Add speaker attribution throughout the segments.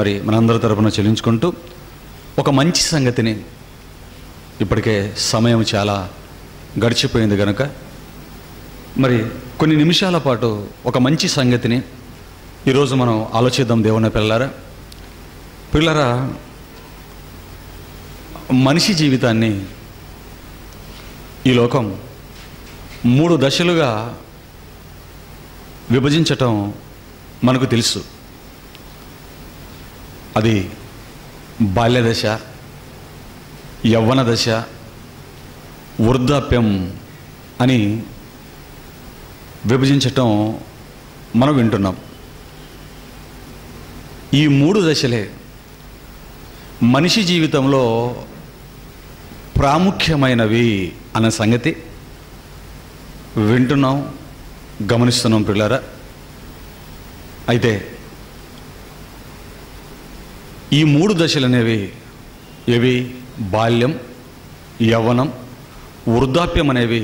Speaker 1: మరి మనందరి తరపున చెల్లించుకుంటూ ఒక మంచి సంగతిని, ఇప్పటికే సమయం చాలా గడిచిపోయింది కనుక మరి కొన్ని నిమిషాల పాటు ఒక మంచి సంగతిని ఈరోజు మనం ఆలోచిద్దాం. దేవుని పిల్లరా, మనిషి జీవితాన్ని ఈ లోకం 3 దశలుగా విభజించటం మనకు తెలుసు. అది బాల్య దశ, యవ్వన దశ, వృద్ధాప్యం అని విభజించటం మనం వింటున్నాం. ఈ 3 దశలే మనిషి జీవితంలో ప్రాముఖ్యమైనవి అన్న సంగతి వింటున్నాం, గమనిస్తున్నాం పిల్లరా. అయితే ఈ 3 దశలు అనేవి ఏవి? బాల్యం, యవ్వనం, వృద్ధాప్యం అనేవి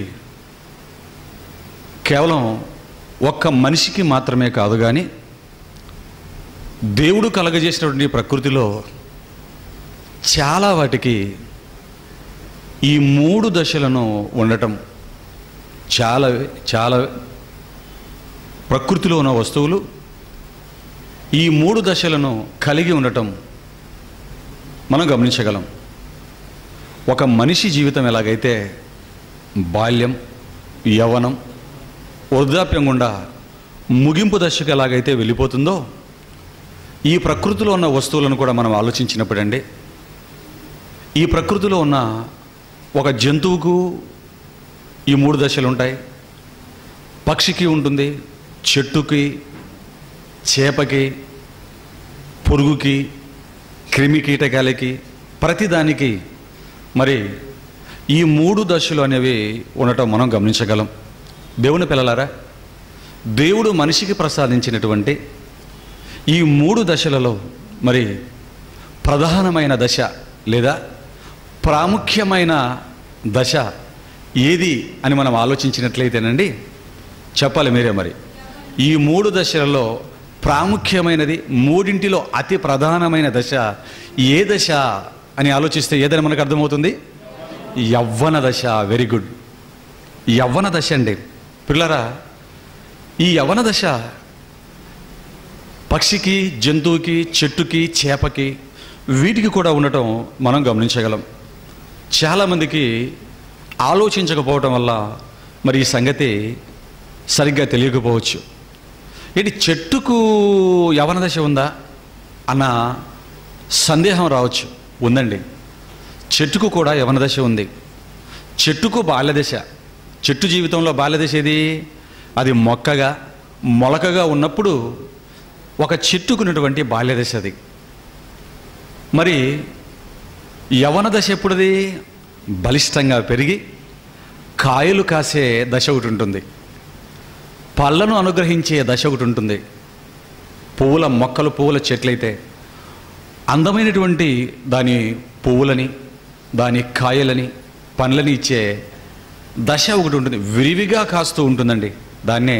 Speaker 1: కేవలం ఒక్క మనిషికి మాత్రమే కాదు, కానీ దేవుడు కలగజేసినటువంటి ప్రకృతిలో చాలా వాటికి ఈ 3 దశలను ఉండటం, చాలా ప్రకృతిలో ఉన్న వస్తువులు ఈ 3 దశలను కలిగి ఉండటం మనం గమనించగలం. ఒక మనిషి జీవితం ఎలాగైతే బాల్యం, యవ్వనం, వృద్ధాప్యం గుండా ముగింపు దశకు ఎలాగైతే వెళ్ళిపోతుందో, ఈ ప్రకృతిలో ఉన్న వస్తువులను కూడా మనం ఆలోచించినప్పుడండి, ఈ ప్రకృతిలో ఉన్న ఒక జంతువుకు ఈ 3 దశలు ఉంటాయి. పక్షికి ఉంటుంది, చెట్టుకి, చేపకి, పురుగుకి, క్రిమి కీటకాలకి, ప్రతిదానికి మరి ఈ 3 దశలు అనేవి ఉండటం మనం గమనించగలం. దేవుని పిల్లలారా, దేవుడు మనిషికి ప్రసాదించినటువంటి ఈ 3 దశలలో మరి ప్రధానమైన దశ లేదా ప్రాముఖ్యమైన దశ ఏది అని మనం ఆలోచించినట్లయితేనండి, చెప్పాలి మీరే. మరి ఈ 3 దశలలో ప్రాముఖ్యమైనది, 3ంటిలో అతి ప్రధానమైన దశ ఏ దశ అని ఆలోచిస్తే ఏదని మనకు అర్థమవుతుంది? యవ్వన దశ. Very good. యవ్వన దశ అండి పిల్లరా. ఈ యవ్వన దశ పక్షికి, జంతువుకి, చెట్టుకి, చేపకి, వీటికి కూడా ఉండటం మనం గమనించగలం. చాలామందికి ఆలోచించకపోవటం వల్ల మరి ఈ సంగతి సరిగ్గా తెలియకపోవచ్చు. ఏంటి, చెట్టుకు యవ్వన దశ ఉందా అన్న సందేహం రావచ్చు. ఉందండి, చెట్టుకు కూడా యవ్వన దశ ఉంది. చెట్టుకు బాల్యదశ. చెట్టు జీవితంలో బాల్యదశ ఏది? అది మొలకగా ఉన్నప్పుడు ఒక చెట్టుకున్నటువంటి బాల్యదశ అది. మరి యవ్వన దశ ఎప్పుడుది? బలిష్టంగా పెరిగి కాయలు కాసే దశ ఒకటి ఉంటుంది, పళ్ళను అనుగ్రహించే దశ ఒకటి ఉంటుంది. పువ్వుల చెట్లయితే అందమైనటువంటి దాని పువ్వులని, దాని కాయలని, పండ్లని ఇచ్చే దశ ఒకటి ఉంటుంది, విరివిగా కాస్తూ ఉంటుందండి. దాన్నే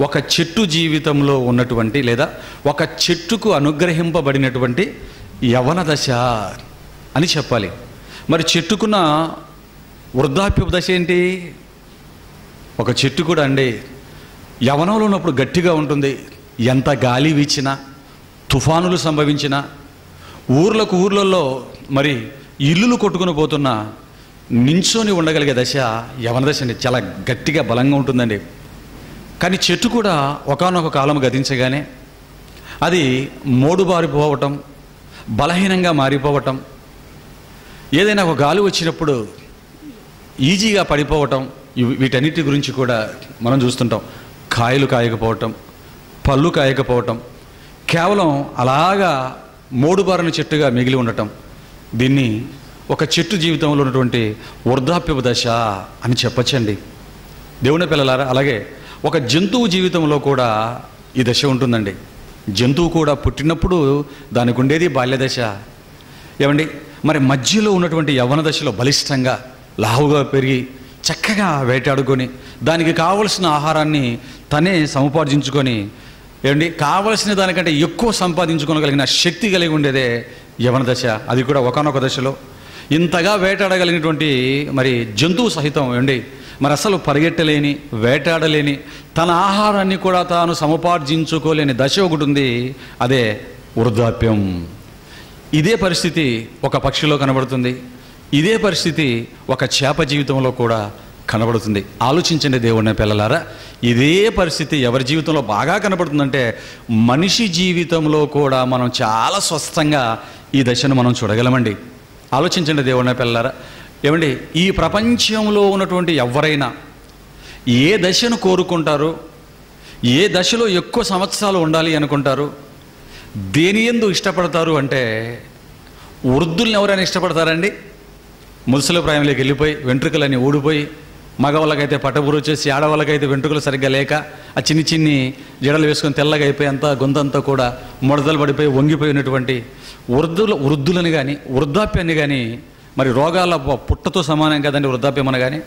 Speaker 1: ఒక చెట్టు జీవితంలో ఉన్నటువంటి లేదా ఒక చెట్టుకు అనుగ్రహింపబడినటువంటి యవ్వన దశ అని చెప్పాలి. మరి చెట్టుకున్న వృద్ధాప్యపు దశ ఏంటి? ఒక చెట్టు కూడా అండి యవ్వనంలో ఉన్నప్పుడు గట్టిగా ఉంటుంది. ఎంత గాలి వీచినా, తుఫానులు సంభవించినా, ఊర్లలో మరి ఇల్లులు కొట్టుకుని పోతున్నా నించొని ఉండగలిగే దశ యవ్వన దశ అండి. చాలా గట్టిగా బలంగా ఉంటుందండి. కానీ చెట్టు కూడా ఒకానొక కాలం గతించగానే అది మోడుబారిపోవటం, బలహీనంగా మారిపోవటం, ఏదైనా ఒక గాలి వచ్చినప్పుడు ఈజీగా పడిపోవటం, వీటన్నిటి గురించి కూడా మనం చూస్తుంటాం. కాయలు కాయకపోవటం, పళ్ళు కాయకపోవటం, కేవలం అలాగా మోడుబారిన చెట్టుగా మిగిలి ఉండటం, దీన్ని ఒక చెట్టు జీవితంలో ఉన్నటువంటి వృద్ధాప్యపు దశ అని చెప్పచ్చండి. దేవుని పిల్లలారా, అలాగే ఒక జంతువు జీవితంలో కూడా ఈ దశ ఉంటుందండి. జంతువు కూడా పుట్టినప్పుడు దానికి ఉండేది బాల్యదశ. ఏమండి, మరి మధ్యలో ఉన్నటువంటి యవ్వన దశలో బలిష్టంగా లావుగా పెరిగి చక్కగా వేటాడుకొని దానికి కావలసిన ఆహారాన్ని తనే సముపార్జించుకొని ఏమండి కావలసిన దానికంటే ఎక్కువ సంపాదించుకోగలిగిన శక్తి కలిగి ఉండేదే యవన దశ. అది కూడా ఒకానొక దశలో ఇంతగా వేటాడగలిగినటువంటి మరి జంతువు సహితం ఏమండి మరి అసలు పరిగెట్టలేని, వేటాడలేని, తన ఆహారాన్ని కూడా తాను సముపార్జించుకోలేని దశ ఒకటి ఉంది, అదే వృద్ధాప్యం. ఇదే పరిస్థితి ఒక పక్షిలో కనబడుతుంది, ఇదే పరిస్థితి ఒక చేప జీవితంలో కూడా కనబడుతుంది. ఆలోచించండి దేవుని పిల్లలారా, ఇదే పరిస్థితి ఎవరి జీవితంలో బాగా కనబడుతుందంటే మనిషి జీవితంలో కూడా మనం చాలా స్పష్టంగా ఈ దశను మనం చూడగలమండి. ఆలోచించండి దేవుని పిల్లలారా. ఏమండి ఈ ప్రపంచంలో ఉన్నటువంటి ఎవరైనా ఏ దశను కోరుకుంటారు, ఏ దశలో ఎక్కువ సంవత్సరాలు ఉండాలి అనుకుంటారు, దేని యందు ఇష్టపడతారు అంటే వృద్ధుల్ని ఎవరైనా ఇష్టపడతారండి? ముసలి ప్రాయంలోకి వెళ్ళిపోయి వెంట్రుకలన్నీ ఊడిపోయి, మగవాళ్ళకైతే పట్టబురు వచ్చేసి, ఆడవాళ్ళకైతే వెంట్రుకలు సరిగ్గా లేక ఆ చిన్ని చిన్ని జడలు వేసుకొని తెల్లగా అయిపోయి అంతా గొంతంతా కూడా ముడతలు పడిపోయి వంగిపోయినటువంటి వృద్ధులని కానీ వృద్ధాప్యాన్ని కానీ, మరి రోగాల పుట్టతో సమానం కదండి వృద్ధాప్యం అనగానే,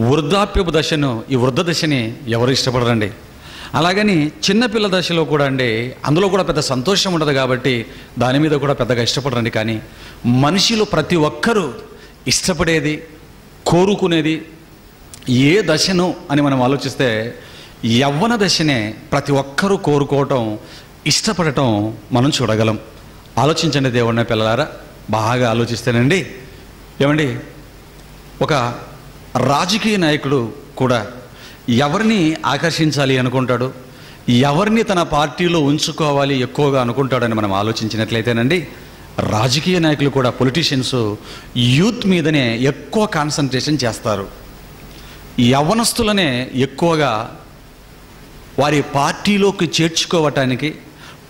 Speaker 1: వృద్ధాప్యపు దశను, ఈ వృద్ధ దశని ఎవరు ఇష్టపడరండి. అలాగని చిన్నపిల్ల దశలో కూడా అండి అందులో కూడా పెద్ద సంతోషం ఉండదు కాబట్టి దాని మీద కూడా పెద్దగా ఇష్టపడరండి. కానీ మనిషిలో ప్రతి ఒక్కరూ ఇష్టపడేది, కోరుకునేది ఏ దశను అని మనం ఆలోచిస్తే యవ్వన దశనే ప్రతి ఒక్కరూ కోరుకోవటం, ఇష్టపడటం మనం చూడగలం. ఆలోచించండి దేవుని పిల్లలారా, బాగా ఆలోచిస్తేనండి. ఏమండి ఒక రాజకీయ నాయకుడు కూడా ఎవరిని ఆకర్షించాలి అనుకుంటాడు, ఎవరిని తన పార్టీలో ఉంచుకోవాలి ఎక్కువగా అనుకుంటాడని మనం ఆలోచించినట్లయితేనండి, రాజకీయ నాయకులు కూడా, పొలిటీషియన్స్ యూత్ మీదనే ఎక్కువ కాన్సన్ట్రేషన్ చేస్తారు. యవ్వనస్తులనే ఎక్కువగా వారి పార్టీలోకి చేర్చుకోవటానికి,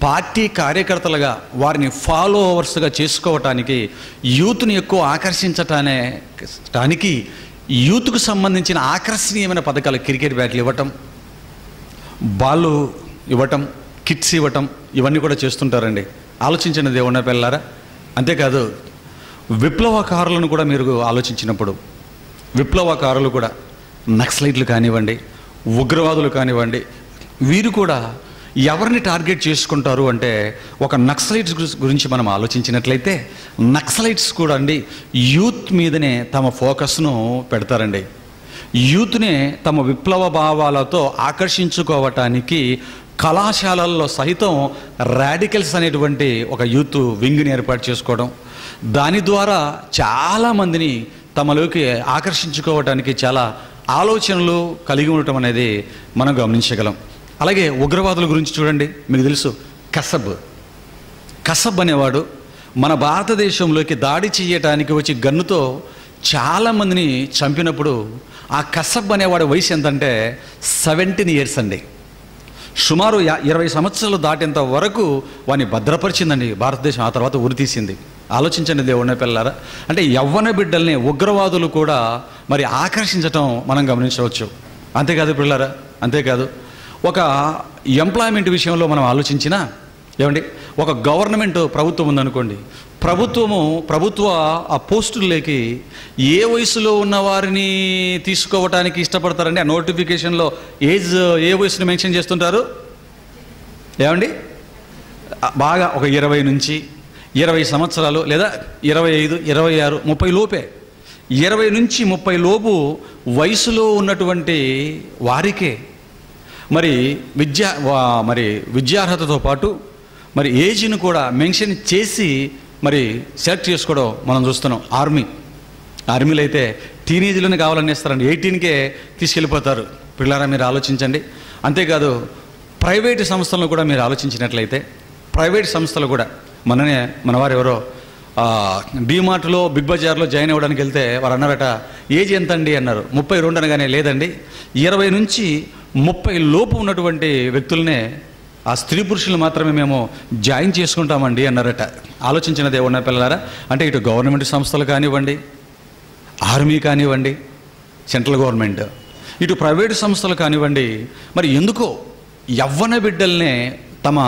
Speaker 1: పార్టీ కార్యకర్తలుగా వారిని ఫాలోవర్స్గా చేసుకోవటానికి, యూత్ని ఎక్కువ ఆకర్షించటానికి యూత్కు సంబంధించిన ఆకర్షణీయమైన పథకాలు, క్రికెట్ బ్యాట్లు ఇవ్వటం, బాళ్ళు ఇవ్వటం, కిట్స్ ఇవ్వటం, ఇవన్నీ కూడా చేస్తుంటారండి. ఆలోచించండి దేవుని పిల్లలారా. అంతేకాదు విప్లవకారులను కూడా మీరు ఆలోచించినప్పుడు, విప్లవకారులు కూడా నక్సలైట్లు కానివ్వండి, ఉగ్రవాదులు కానివ్వండి, వీరు కూడా ఎవరిని టార్గెట్ చేసుకుంటారు అంటే ఒక నక్సలైట్స్ గురించి మనం ఆలోచించినట్లయితే నక్సలైట్స్ కూడా అండి యూత్ మీదనే తమ ఫోకస్ను పెడతారండి. యూత్నే తమ విప్లవ భావాలతో ఆకర్షించుకోవటానికి కళాశాలల్లో సహితం రాడికల్స్ అనేటువంటి ఒక యూత్ వింగ్ని ఏర్పాటు చేసుకోవడం, దాని ద్వారా చాలామందిని తమలోకి ఆకర్షించుకోవటానికి చాలా ఆలోచనలు కలిగి ఉండటం అనేది మనం గమనించగలం. అలాగే ఉగ్రవాదుల గురించి చూడండి, మీకు తెలుసు కసబ్ అనేవాడు మన భారతదేశంలోకి దాడి చేయటానికి వచ్చి గన్నుతో చాలామందిని చంపినప్పుడు ఆ కసబ్ అనేవాడి వయసు ఎంతంటే 17 years అండి. సుమారు 20 సంవత్సరాలు దాటేంత వరకు వాడిని భద్రపరిచిందండి భారతదేశం. ఆ తర్వాత ఉరి తీసింది. ఆలోచించండి దేవుని పిల్లలారా. అంటే యవ్వన బిడ్డల్ని ఉగ్రవాదులు కూడా మరి ఆకర్షించటం మనం గమనించవచ్చు. అంతేకాదు పిల్లలారా, అంతేకాదు ఒక ఎంప్లాయ్మెంట్ విషయంలో మనం ఆలోచించినా, ఏమండి ఒక గవర్నమెంట్ ప్రభుత్వం ఉందనుకోండి, ప్రభుత్వ ఆ పోస్టుల్లోకి ఏ వయసులో ఉన్న వారిని తీసుకోవటానికి ఇష్టపడతారండి? ఆ నోటిఫికేషన్లో ఏజ్ ఏ వయసుని మెన్షన్ చేస్తుంటారు? ఏమండి బాగా ఒక 20 నుంచి 20 సంవత్సరాలు లేదా 25, 26, 30 లోపే, 20 నుంచి 30 లోపు వయసులో ఉన్నటువంటి వారికే మరి విద్యార్హతతో పాటు మరి ఏజ్ను కూడా మెన్షన్ చేసి మరి సెలెక్ట్ చేసుకోవడం మనం చూస్తున్నాం. ఆర్మీలో అయితే టీనేజ్లోనే కావాలనేస్తారండి, 18కే తీసుకెళ్ళిపోతారు. పిల్లరా మీరు ఆలోచించండి. అంతేకాదు ప్రైవేటు సంస్థలను కూడా మీరు ఆలోచించినట్లయితే, ప్రైవేట్ సంస్థలు కూడా మన వారు ఎవరో డీమార్ట్లో, బిగ్ బజార్లో జాయిన్ అవ్వడానికి వెళ్తే వారు అన్నారట, ఏజ్ ఎంత అండి అన్నారు. 32 అనగానే లేదండి 20 నుంచి 30 లోపు ఉన్నటువంటి వ్యక్తులనే, ఆ స్త్రీ పురుషులు మాత్రమే మేము జాయిన్ చేసుకుంటామండి అన్నారట. ఆలోచించిన దేవుని పిల్లలారా. అంటే ఇటు గవర్నమెంట్ సంస్థలు కానివ్వండి, ఆర్మీ కానివ్వండి, సెంట్రల్ గవర్నమెంట్, ఇటు ప్రైవేటు సంస్థలు కానివ్వండి, మరి ఎందుకో యవ్వన బిడ్డల్నే తమ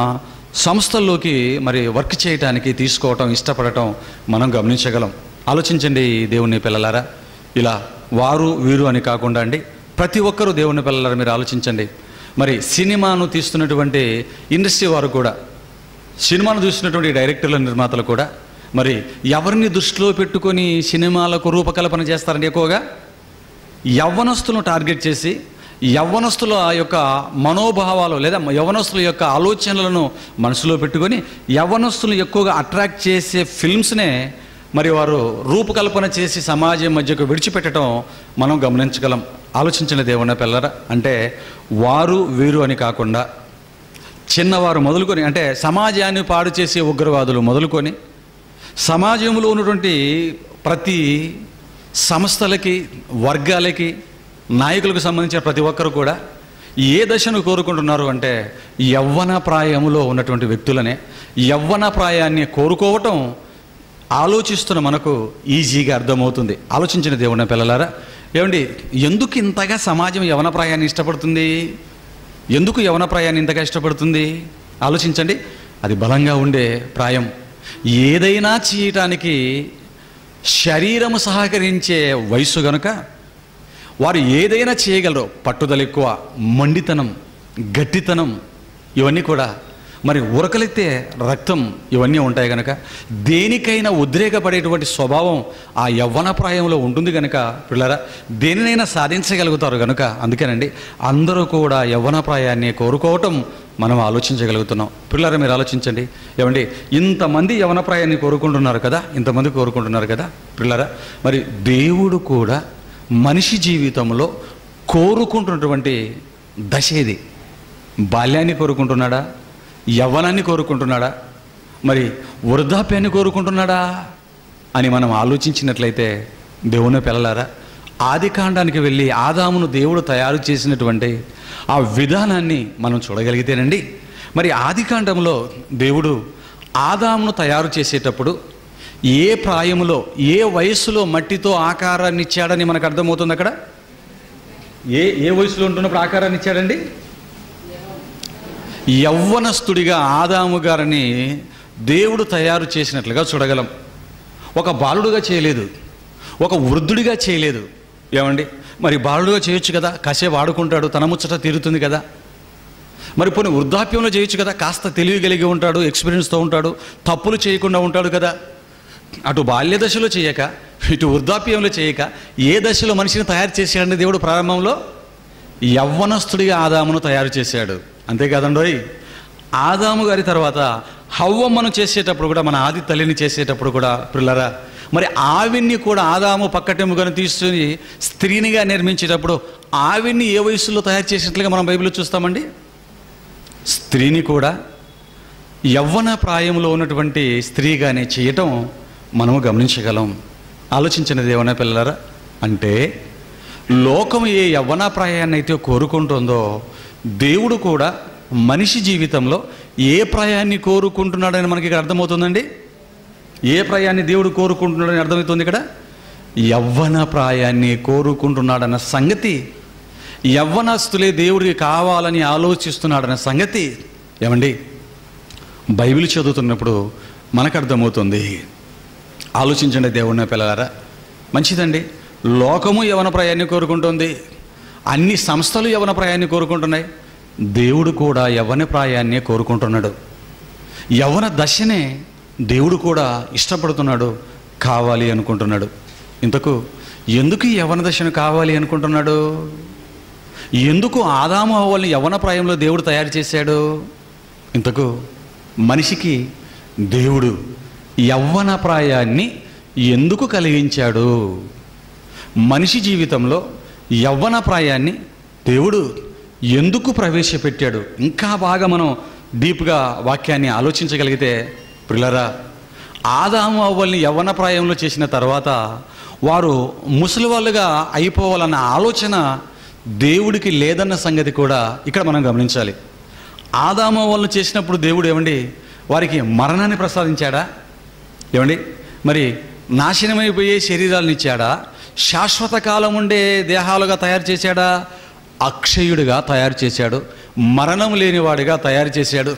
Speaker 1: సంస్థల్లోకి మరి వర్క్ చేయటానికి తీసుకోవటం, ఇష్టపడటం మనం గమనించగలం. ఆలోచించండి దేవుని పిల్లలారా. ఇలా వారు వీరు అని కాకుండా అండి ప్రతి ఒక్కరూ దేవుని పిల్లలారా మీరు ఆలోచించండి. మరి సినిమాను తీస్తున్నటువంటి ఇండస్ట్రీ వారు కూడా, సినిమాను చూస్తున్నటువంటి డైరెక్టర్ల, నిర్మాతలు కూడా మరి ఎవరిని దృష్టిలో పెట్టుకొని సినిమాలకు రూపకల్పన చేస్తారండి? ఎక్కువగా యవ్వనస్తులను టార్గెట్ చేసి, యవ్వనస్తుల యొక్క మనోభావాలు లేదా యవ్వనస్తుల యొక్క ఆలోచనలను మనసులో పెట్టుకొని యవ్వనస్తులను ఎక్కువగా అట్రాక్ట్ చేసే ఫిల్మ్స్నే మరి వారు రూపకల్పన చేసి సమాజం మధ్యకు విడిచిపెట్టడం మనం గమనించగలం. ఆలోచించిన దేవుని పిల్లరా, అంటే వారు వీరు అని కాకుండా చిన్నవారు మొదలుకొని, అంటే సమాజాన్ని పాడు చేసే ఉగ్రవాదులు మొదలుకొని సమాజంలో ఉన్నటువంటి ప్రతి సంస్థలకి, వర్గాలకి, నాయకులకు సంబంధించిన ప్రతి ఒక్కరు కూడా ఏ దశను కోరుకుంటున్నారు అంటే యవ్వన ప్రాయంలో ఉన్నటువంటి వ్యక్తులనే, యవ్వన ప్రాయాన్ని కోరుకోవటం ఆలోచిస్తున్న మనకు ఈజీగా అర్థమవుతుంది. ఆలోచించిన దేవుని పిల్లలారా, ఏమండి, ఎందుకు ఇంతగా సమాజం యవ్వన ప్రాయాన్ని ఇష్టపడుతుంది? ఎందుకు యవ్వన ప్రాయాన్ని ఇంతగా ఇష్టపడుతుంది? ఆలోచించండి. అది బలంగా ఉండే ప్రాయం. ఏదైనా చేయటానికి శరీరము సహకరించే వయసు గనుక వారు ఏదైనా చేయగలరు. పట్టుదల ఎక్కువ, మొండితనం, గట్టితనం, ఇవన్నీ కూడా మరి ఉరకలెత్తే రక్తం, ఇవన్నీ ఉంటాయి కనుక దేనికైనా ఉద్రేకపడేటువంటి స్వభావం ఆ యవ్వన ప్రాయంలో ఉంటుంది కనుక పిల్లరా, దేనినైనా సాధించగలుగుతారు కనుక అందుకేనండి అందరూ కూడా యవ్వన ప్రాయాన్ని కోరుకోవటం మనం ఆలోచించగలుగుతున్నాం. పిల్లరా, మీరు ఆలోచించండి. ఏమండి, ఇంతమంది యవ్వన ప్రాయాన్ని కోరుకుంటున్నారు కదా, ఇంతమంది కోరుకుంటున్నారు కదా పిల్లరా, మరి దేవుడు కూడా మనిషి జీవితంలో కోరుకుంటున్నటువంటి దశ ఇది. బాల్యాన్ని కోరుకుంటున్నాడా? యవ్వనాన్ని కోరుకుంటున్నాడా? మరి వృద్ధాప్యాన్ని కోరుకుంటున్నాడా అని మనం ఆలోచించినట్లయితే దేవుని పిల్లలారా, ఆది కాండానికి వెళ్ళి ఆదామును దేవుడు తయారు చేసినటువంటి ఆ విధానాన్ని మనం చూడగలిగితేనండి, మరి ఆది కాండంలో దేవుడు ఆదామును తయారు చేసేటప్పుడు ఏ ప్రాయములో, ఏ వయస్సులో మట్టితో ఆకారాన్ని ఇచ్చాడని మనకు అర్థమవుతుంది. అక్కడ ఏ వయసులో ఉంటున్నప్పుడు ఆకారాన్ని ఇచ్చాడండి? యవ్వనస్తుడిగా ఆదాము గారిని దేవుడు తయారు చేసినట్లుగా చూడగలం. ఒక బాలుడుగా చేయలేదు, ఒక వృద్ధుడిగా చేయలేదు. ఏమండి, మరి బాలుడుగా చేయొచ్చు కదా, కాసేపు ఆడుకుంటాడు, తన ముచ్చట తీరుతుంది కదా. మరి పోనీ వృద్ధాప్యంలో చేయొచ్చు కదా, కాస్త తెలివి కలిగి ఉంటాడు, ఎక్స్పీరియన్స్తో ఉంటాడు, తప్పులు చేయకుండా ఉంటాడు కదా. అటు బాల్య దశలో చేయక, ఇటు వృద్ధాప్యంలో చేయక, ఏ దశలో మనిషిని తయారు చేశాడండి దేవుడు? ప్రారంభంలో యవ్వనస్తుడిగా ఆదామును తయారు చేశాడు. అంతేకాదండోయ్, ఆదాము గారి తర్వాత హవ్వమ్మను చేసేటప్పుడు కూడా, మన ఆది తల్లిని చేసేటప్పుడు కూడా పిల్లరా, మరి ఆవిడ్ని కూడా ఆదాము పక్కటెముకను తీసుకుని స్త్రీనిగా నిర్మించేటప్పుడు ఆవిడ్ని ఏ వయసులో తయారు చేసినట్లుగా మనం బైబిల్లో చూస్తామండి? స్త్రీని కూడా యవ్వన ప్రాయంలో ఉన్నటువంటి స్త్రీగానే చేయటం మనము గమనించగలం. ఆలోచించిన దేవుని పిల్లరా, అంటే లోకం ఏ యవ్వన ప్రాయాన్ని అయితే కోరుకుంటుందో దేవుడు కూడా మనిషి జీవితంలో ఏ ప్రాయాన్ని కోరుకుంటున్నాడని మనకి ఇక్కడ అర్థమవుతుందండి. ఏ ప్రాయాన్ని దేవుడు కోరుకుంటున్నాడని అర్థమవుతుంది ఇక్కడ? యవ్వన ప్రాయాన్ని కోరుకుంటున్నాడన్న సంగతి, యవ్వనస్తులే దేవుడికి కావాలని ఆలోచిస్తున్నాడన్న సంగతి ఏమండి బైబిల్ చదువుతున్నప్పుడు మనకు అర్థమవుతుంది. ఆలోచించండి దేవుని పిల్లలారా. మంచిదండి, లోకము యవ్వన ప్రాయాన్ని కోరుకుంటుంది, అన్ని సంస్థలు యవ్వన ప్రాయాన్ని కోరుకుంటున్నాయి, దేవుడు కూడా యవ్వన ప్రాయాన్నే కోరుకుంటున్నాడు. యవ్వన దశనే దేవుడు కూడా ఇష్టపడుతున్నాడు, కావాలి అనుకుంటున్నాడు. ఇంతకు ఎందుకు ఈ యవ్వన దశను కావాలి అనుకుంటున్నాడు? ఎందుకు ఆదాము హవ్వల్ని యవ్వన ప్రాయంలో దేవుడు తయారు చేశాడు? ఇంతకు మనిషికి దేవుడు యవ్వన ప్రాయాన్ని ఎందుకు కలిగించాడు? మనిషి జీవితంలో యవ్వన ప్రాయాన్ని దేవుడు ఎందుకు ప్రవేశపెట్టాడు? ఇంకా బాగా మనం డీప్గా వాక్యాన్ని ఆలోచించగలిగితే పిల్లరా, ఆదాము హవ్వల్ని యవ్వన ప్రాయంలో చేసిన తర్వాత వారు ముసలి వాళ్ళుగా అయిపోవాలన్న ఆలోచన దేవుడికి లేదన్న సంగతి కూడా ఇక్కడ మనం గమనించాలి. ఆదాము హవ్వలను చేసినప్పుడు దేవుడు ఏమండి వారికి మరణాన్ని ప్రసాదించాడా? ఏమండి, మరి నాశనమైపోయే శరీరాలను ఇచ్చాడా? శాశ్వత కాలం ఉండే దేహాలుగా తయారు చేశాడా? అక్షయుడిగా తయారు చేశాడు, మరణం లేనివాడిగా తయారు చేశాడు.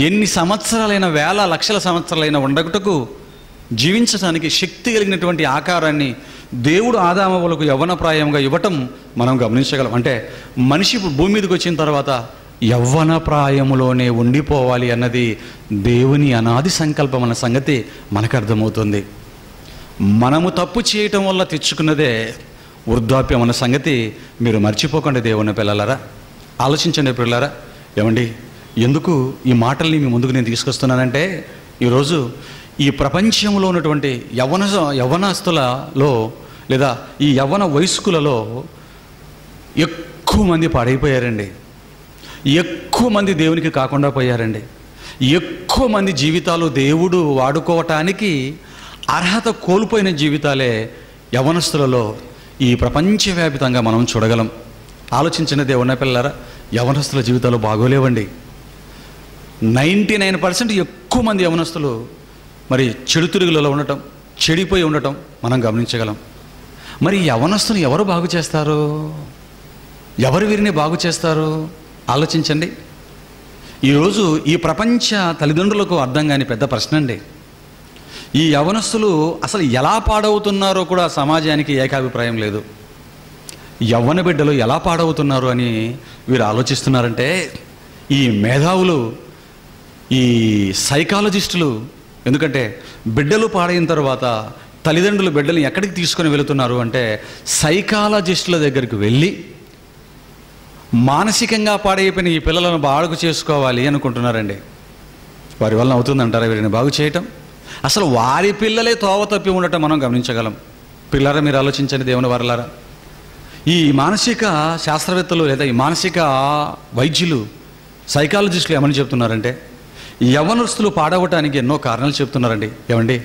Speaker 1: ఎన్ని సంవత్సరాలైన, వేల లక్షల సంవత్సరాలైన ఉండగుటకు జీవించడానికి శక్తి కలిగినటువంటి ఆకారాన్ని దేవుడు ఆదాము హవ్వలకు యవ్వన ప్రాయంగా ఇవ్వటం మనం గమనించగలం. అంటే మనిషి భూమి మీదకి వచ్చిన తర్వాత యవ్వన ప్రాయములోనే ఉండిపోవాలి అన్నది దేవుని అనాది సంకల్పం అన్న సంగతి మనకు అర్థమవుతుంది. మనము తప్పు చేయటం వల్ల తెచ్చుకున్నదే వృద్ధాప్యం అన్న సంగతి మీరు మర్చిపోకండి దేవుని పిల్లలారా. ఆలోచించండి పిల్లలారా. ఏమండి, ఎందుకు ఈ మాటల్ని మీ ముందుకు నేను తీసుకొస్తున్నానంటే, ఈరోజు ఈ ప్రపంచంలో ఉన్నటువంటి యవ్వనస్తులలో లేదా ఈ యవ్వన వయస్కులలో ఎక్కువ మంది పాడైపోయారండి. ఎక్కువ మంది దేవునికి కాకుండా పోయారండి. ఎక్కువ మంది జీవితాలు దేవుడు వాడుకోవటానికి అర్హత కోల్పోయిన జీవితాలే యవ్వనస్తులలో ఈ ప్రపంచవ్యాపితంగా మనం చూడగలం. ఆలోచించిన దేవుని పిల్లలారా, యవ్వనస్తుల జీవితాలు బాగోలేవండి. 99% ఎక్కువ మంది యవ్వనస్తులు మరి చెడు తిరుగులలో ఉండటం, చెడిపోయి ఉండటం మనం గమనించగలం. మరి యవ్వనస్తులు ఎవరు బాగు చేస్తారు? ఎవరు వీరిని బాగు చేస్తారు? ఆలోచించండి. ఈరోజు ఈ ప్రపంచ తల్లిదండ్రులకు అర్థం కాని పెద్ద ప్రశ్న అండి. ఈ యవ్వనస్తులు అసలు ఎలా పాడవుతున్నారో కూడా సమాజానికి ఏకాభిప్రాయం లేదు. యవ్వన బిడ్డలు ఎలా పాడవుతున్నారు అని వీరు ఆలోచిస్తున్నారంటే, ఈ మేధావులు, ఈ సైకాలజిస్టులు, ఎందుకంటే బిడ్డలు పాడైన తర్వాత తల్లిదండ్రులు బిడ్డల్ని ఎక్కడికి తీసుకొని వెళుతున్నారు అంటే సైకాలజిస్టుల దగ్గరికి వెళ్ళి మానసికంగా పాడైపోయిన ఈ పిల్లలను బాగు చేసుకోవాలి అనుకుంటున్నారండి. వారి వలన అవుతుందంటారా వీరిని బాగు చేయటం? అసలు వారి పిల్లలే తోవ తప్పి ఉండటం మనం గమనించగలం. పిల్లరా, మీరు ఆలోచించండి దేవుని వారలారా. ఈ మానసిక శాస్త్రవేత్తలు లేదా ఈ మానసిక వైద్యులు, సైకాలజిస్టులు ఏమని చెప్తున్నారంటే, యవ్వనస్తులు పాడవటానికి ఎన్నో కారణాలు చెప్తున్నారండి. ఏమండి,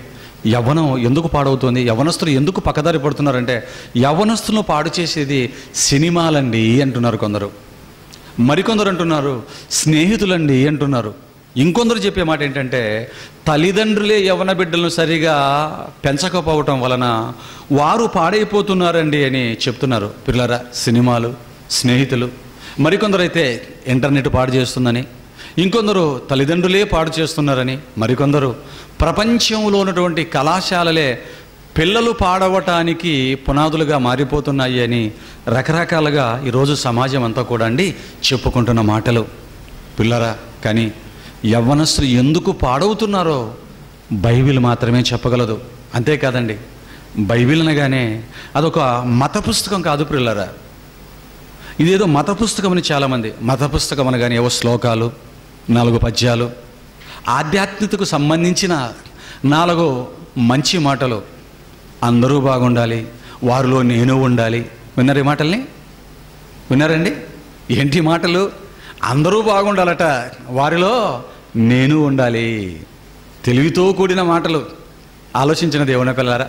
Speaker 1: యవ్వనం ఎందుకు పాడవుతుంది, యవ్వనస్తులు ఎందుకు పక్కదారి పడుతున్నారంటే, యవ్వనస్తులను పాడు చేసేది సినిమాలండి అంటున్నారు కొందరు. మరికొందరు అంటున్నారు స్నేహితులండి అంటున్నారు. ఇంకొందరు చెప్పే మాట ఏంటంటే, తల్లిదండ్రులే యవ్వన బిడ్డలను సరిగా పెంచకపోవటం వలన వారు పాడైపోతున్నారండి అని చెప్తున్నారు. పిల్లరా, సినిమాలు, స్నేహితులు. మరికొందరు అయితే ఇంటర్నెట్ పాడు చేస్తుందని, ఇంకొందరు తల్లిదండ్రులే పాడు చేస్తున్నారని, మరికొందరు ప్రపంచంలో ఉన్నటువంటి కళాశాలలే పిల్లలు పాడవటానికి పునాదులుగా మారిపోతున్నాయి అని రకరకాలుగా ఈరోజు సమాజం అంతా కూడా అండి చెప్పుకుంటున్న మాటలు. పిల్లరా, కానీ యవ్వనస్తులు ఎందుకు పాడవుతున్నారో బైబిల్ మాత్రమే చెప్పగలదు. అంతేకాదండి, బైబిల్ అనగానే అదొక మత పుస్తకం కాదు పిల్లరా. ఇదేదో మత పుస్తకం అని చాలామంది, మత పుస్తకం అనగానే ఏవో శ్లోకాలు, 4 పద్యాలు, ఆధ్యాత్మికతకు సంబంధించిన 4 మంచి మాటలు, అందరూ బాగుండాలి, వారిలో నేను ఉండాలి. విన్నారు ఈ మాటల్ని? విన్నారండి? ఏంటి మాటలు? అందరూ బాగుండాలట, వారిలో నేను ఉండాలి. తెలివితో కూడిన మాటలు. ఆలోచించిన దేవుని పిల్లలారా,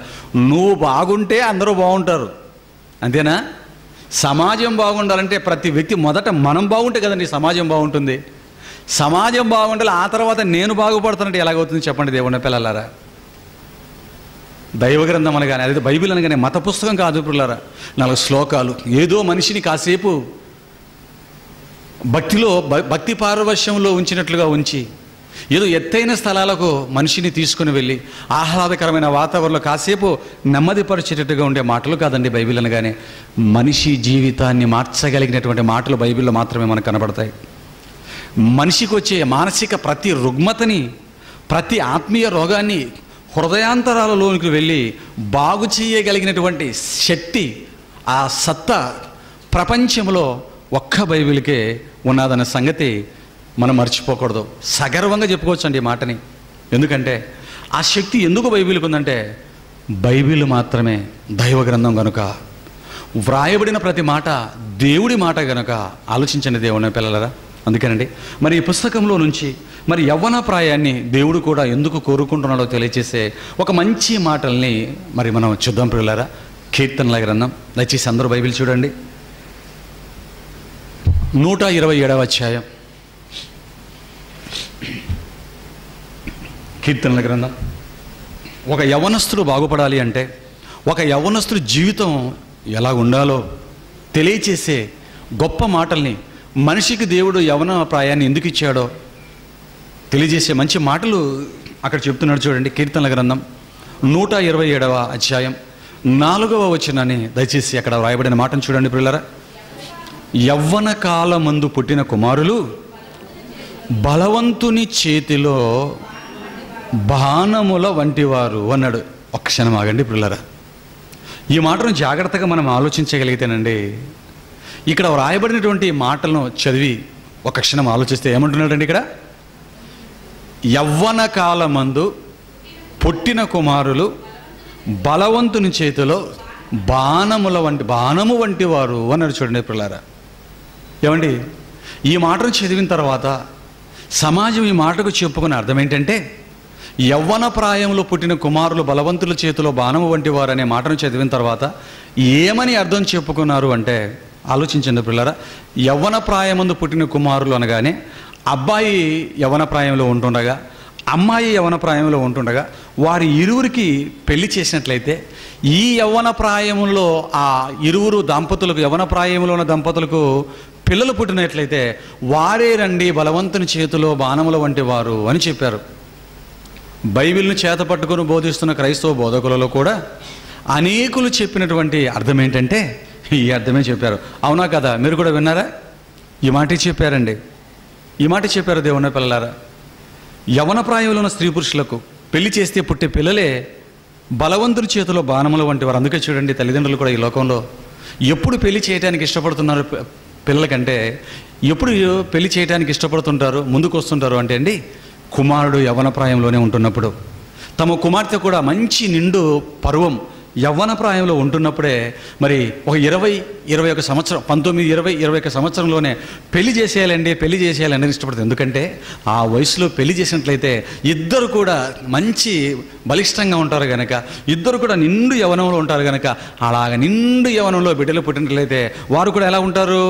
Speaker 1: నువ్వు బాగుంటే అందరూ బాగుంటారు, అంతేనా? సమాజం బాగుండాలంటే ప్రతి వ్యక్తి మొదట మనం బాగుంటే కదండి సమాజం బాగుంటుంది. సమాజం బాగుండాలి, ఆ తర్వాత నేను బాగుపడుతానంటే ఎలాగవుతుంది చెప్పండి దేవుని పిల్లలారా? దైవ గ్రంథం అనగానే, అదే బైబిల్ అనగానే మత పుస్తకం కాదు పిల్లలారా. 4 శ్లోకాలు ఏదో మనిషిని కాసేపు భక్తిలో భక్తి పారవశ్యంలో ఉంచినట్లుగా ఉంచి, ఏదో ఎత్తైన స్థలాలకు మనిషిని తీసుకుని వెళ్ళి ఆహ్లాదకరమైన వాతావరణంలో కాసేపు నెమ్మదిపరిచేటట్టుగా ఉండే మాటలు కాదండి బైబిల్ అనగానే. మనిషి జీవితాన్ని మార్చగలిగినటువంటి మాటలు బైబిల్లో మాత్రమే మనకు కనబడతాయి. మనిషికి వచ్చే మానసిక ప్రతి రుగ్మతని, ప్రతి ఆత్మీయ రోగాన్ని హృదయాంతరాలలోనికి వెళ్ళి బాగు చేయగలిగినటువంటి శక్తి, ఆ సత్తా ప్రపంచంలో ఒక్క బైబిల్కే ఉన్నదన్న సంగతి మనం మర్చిపోకూడదు. సగర్వంగా చెప్పుకోవచ్చు అండి ఈ మాటని. ఎందుకంటే ఆ శక్తి ఎందుకు బైబిల్కి ఉందంటే, బైబిల్ మాత్రమే దైవ గ్రంథం కనుక, వ్రాయబడిన ప్రతి మాట దేవుడి మాట కనుక. ఆలోచించండి దేవుని పిల్లలరా. అందుకేనండి మరి ఈ పుస్తకంలో నుంచి మరి యవ్వన ప్రాయాన్ని దేవుడు కూడా ఎందుకు కోరుకుంటున్నాడో తెలియచేసే ఒక మంచి మాటల్ని మరి మనం చూద్దాం పిల్లలరా. కీర్తనల గ్రంథం, దయచేసి అందరూ బైబిల్ చూడండి. 127వ అధ్యాయం, కీర్తనల గ్రంథం. ఒక యవ్వనస్తుడు బాగుపడాలి అంటే, ఒక యవ్వనస్తుడి జీవితం ఎలా ఉండాలో తెలియచేసే గొప్ప మాటల్ని, మనిషికి దేవుడు యవ్వన ప్రాయాన్ని ఎందుకు ఇచ్చాడో తెలియజేసే మంచి మాటలు అక్కడ చెప్తున్నాడు చూడండి. కీర్తనల గ్రంథం 127వ అధ్యాయం 4వ వచనాన్ని దయచేసి అక్కడ రాయబడిన మాటను చూడండి పిల్లరా. యవ్వన కాలమందు పుట్టిన కుమారులు బలవంతుని చేతిలో బాణముల వంటివారు అన్నాడు. ఒక్క క్షణం ఆగండి పిల్లరా. ఈ మాటను జాగ్రత్తగా మనం ఆలోచించగలిగితేనండి, ఇక్కడ వ్రాయబడినటువంటి మాటలను చదివి ఒక క్షణం ఆలోచిస్తే ఏమంటున్నాడండి ఇక్కడ? యవ్వన కాలమందు పుట్టిన కుమారులు బలవంతుని చేతిలో బాణము వంటి వారు అన్నాడు. చూడండి పిల్లారా, ఏమండి ఈ మాటను చదివిన తర్వాత సమాజం ఈ మాటకు చెప్పుకునే అర్థం ఏంటంటే, యవ్వన ప్రాయంలో పుట్టిన కుమారులు బలవంతుల చేతిలో బాణము వంటి వారు అనే మాటను చదివిన తర్వాత ఏమని అర్థం చెప్పుకున్నారు అంటే, ఆలోచించండి పిల్లరా. యవ్వన ప్రాయమందు పుట్టిన కుమారులు అనగానే అబ్బాయి యవ్వన ప్రాయంలో ఉంటుండగా, అమ్మాయి యవ్వన ప్రాయంలో ఉంటుండగా వారి ఇరువురికి పెళ్లి చేసినట్లయితే, ఈ యవ్వన ప్రాయంలో ఆ ఇరువురు దంపతులకు, యవ్వన ప్రాయంలో ఉన్న దంపతులకు పిల్లలు పుట్టినట్లయితే వారే రండి బలవంతుని చేతిలో బాణముల వంటి వారు అని చెప్పారు. బైబిల్ను చేత పట్టుకుని బోధిస్తున్న క్రైస్తవ బోధకులలో కూడా అనేకులు చెప్పినటువంటి అర్థం ఏంటంటే ఈ అర్థమే చెప్పారు. అవునా కదా? మీరు కూడా విన్నారా? ఈ మాట చెప్పారండి, ఈ మాట చెప్పారు దేవుని పిల్లలారా. యవ్వన ప్రాయంలో ఉన్న స్త్రీ పురుషులకు పెళ్లి చేస్తే పుట్టే పిల్లలే బలవంతుని చేతిలో బాణముల వంటి వారు. అందుకే చూడండి, తల్లిదండ్రులు కూడా ఈ లోకంలో ఎప్పుడు పెళ్లి చేయడానికి ఇష్టపడుతున్నారు పిల్లలకంటే, ఎప్పుడు పెళ్లి చేయడానికి ఇష్టపడుతుంటారు, ముందుకు వస్తుంటారు అంటే అండి, కుమారుడు యవ్వన ప్రాయంలోనే ఉంటున్నప్పుడు, తమ కుమార్తె కూడా మంచి నిండు పర్వం యవ్వన ప్రాయంలో ఉంటున్నప్పుడే మరి ఒక 20-21 సంవత్సరం, 19-20-21 సంవత్సరంలోనే పెళ్లి చేసేయాలని ఇష్టపడుతుంది. ఎందుకంటే ఆ వయసులో పెళ్లి చేసినట్లయితే ఇద్దరు కూడా మంచి బలిష్టంగా ఉంటారు కనుక, ఇద్దరు కూడా నిండు యవ్వనంలో ఉంటారు కనుక, అలాగ నిండు యవ్వనంలో బిడ్డలు పుట్టినట్లయితే వారు కూడా ఎలా ఉంటారు?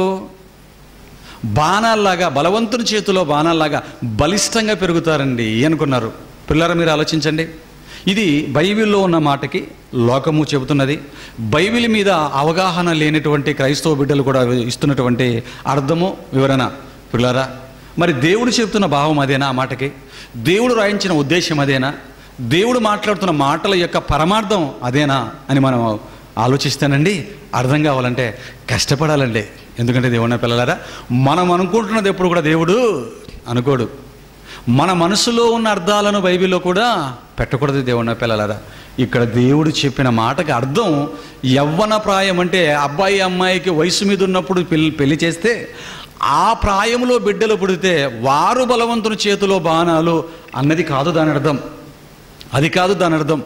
Speaker 1: బాణాల్లాగా, బలవంతుని చేతిలో బాణాల్లాగా బలిష్టంగా పెరుగుతారండి అనుకున్నారు. పిల్లరా, మీరు ఆలోచించండి. ఇది బైబిల్లో ఉన్న మాటకి లోకము చెబుతున్నది. బైబిల్ మీద అవగాహన లేనటువంటి క్రైస్తవ బిడ్డలు కూడా ఇస్తున్నటువంటి అర్థము, వివరణ. పిల్లరా, మరి దేవుడు చెబుతున్న భావం అదేనా? ఆ మాటకి దేవుడు రాయించిన ఉద్దేశం అదేనా? దేవుడు మాట్లాడుతున్న మాటల యొక్క పరమార్థం అదేనా అని మనం ఆలోచిస్తానండి. అర్థం కావాలంటే కష్టపడాలండి. ఎందుకంటే దేవుని పిల్లలారా, మనం అనుకుంటున్నది ఎప్పుడు కూడా దేవుడు అనుకోడు. మన మనసులో ఉన్న అర్థాలను బైబిల్లో కూడా పెట్టకూడదు దేవుని పిల్లలారా. ఇక్కడ దేవుడు చెప్పిన మాటకి అర్థం యవ్వన ప్రాయం అంటే అబ్బాయి అమ్మాయికి వయసు మీద ఉన్నప్పుడు పెళ్లి చేస్తే ఆ ప్రాయంలో బిడ్డలు పుడితే వారు బలవంతుని చేతిలో బాణాలు అన్నది కాదు దాని అర్థం. అది కాదు దాని అర్థం.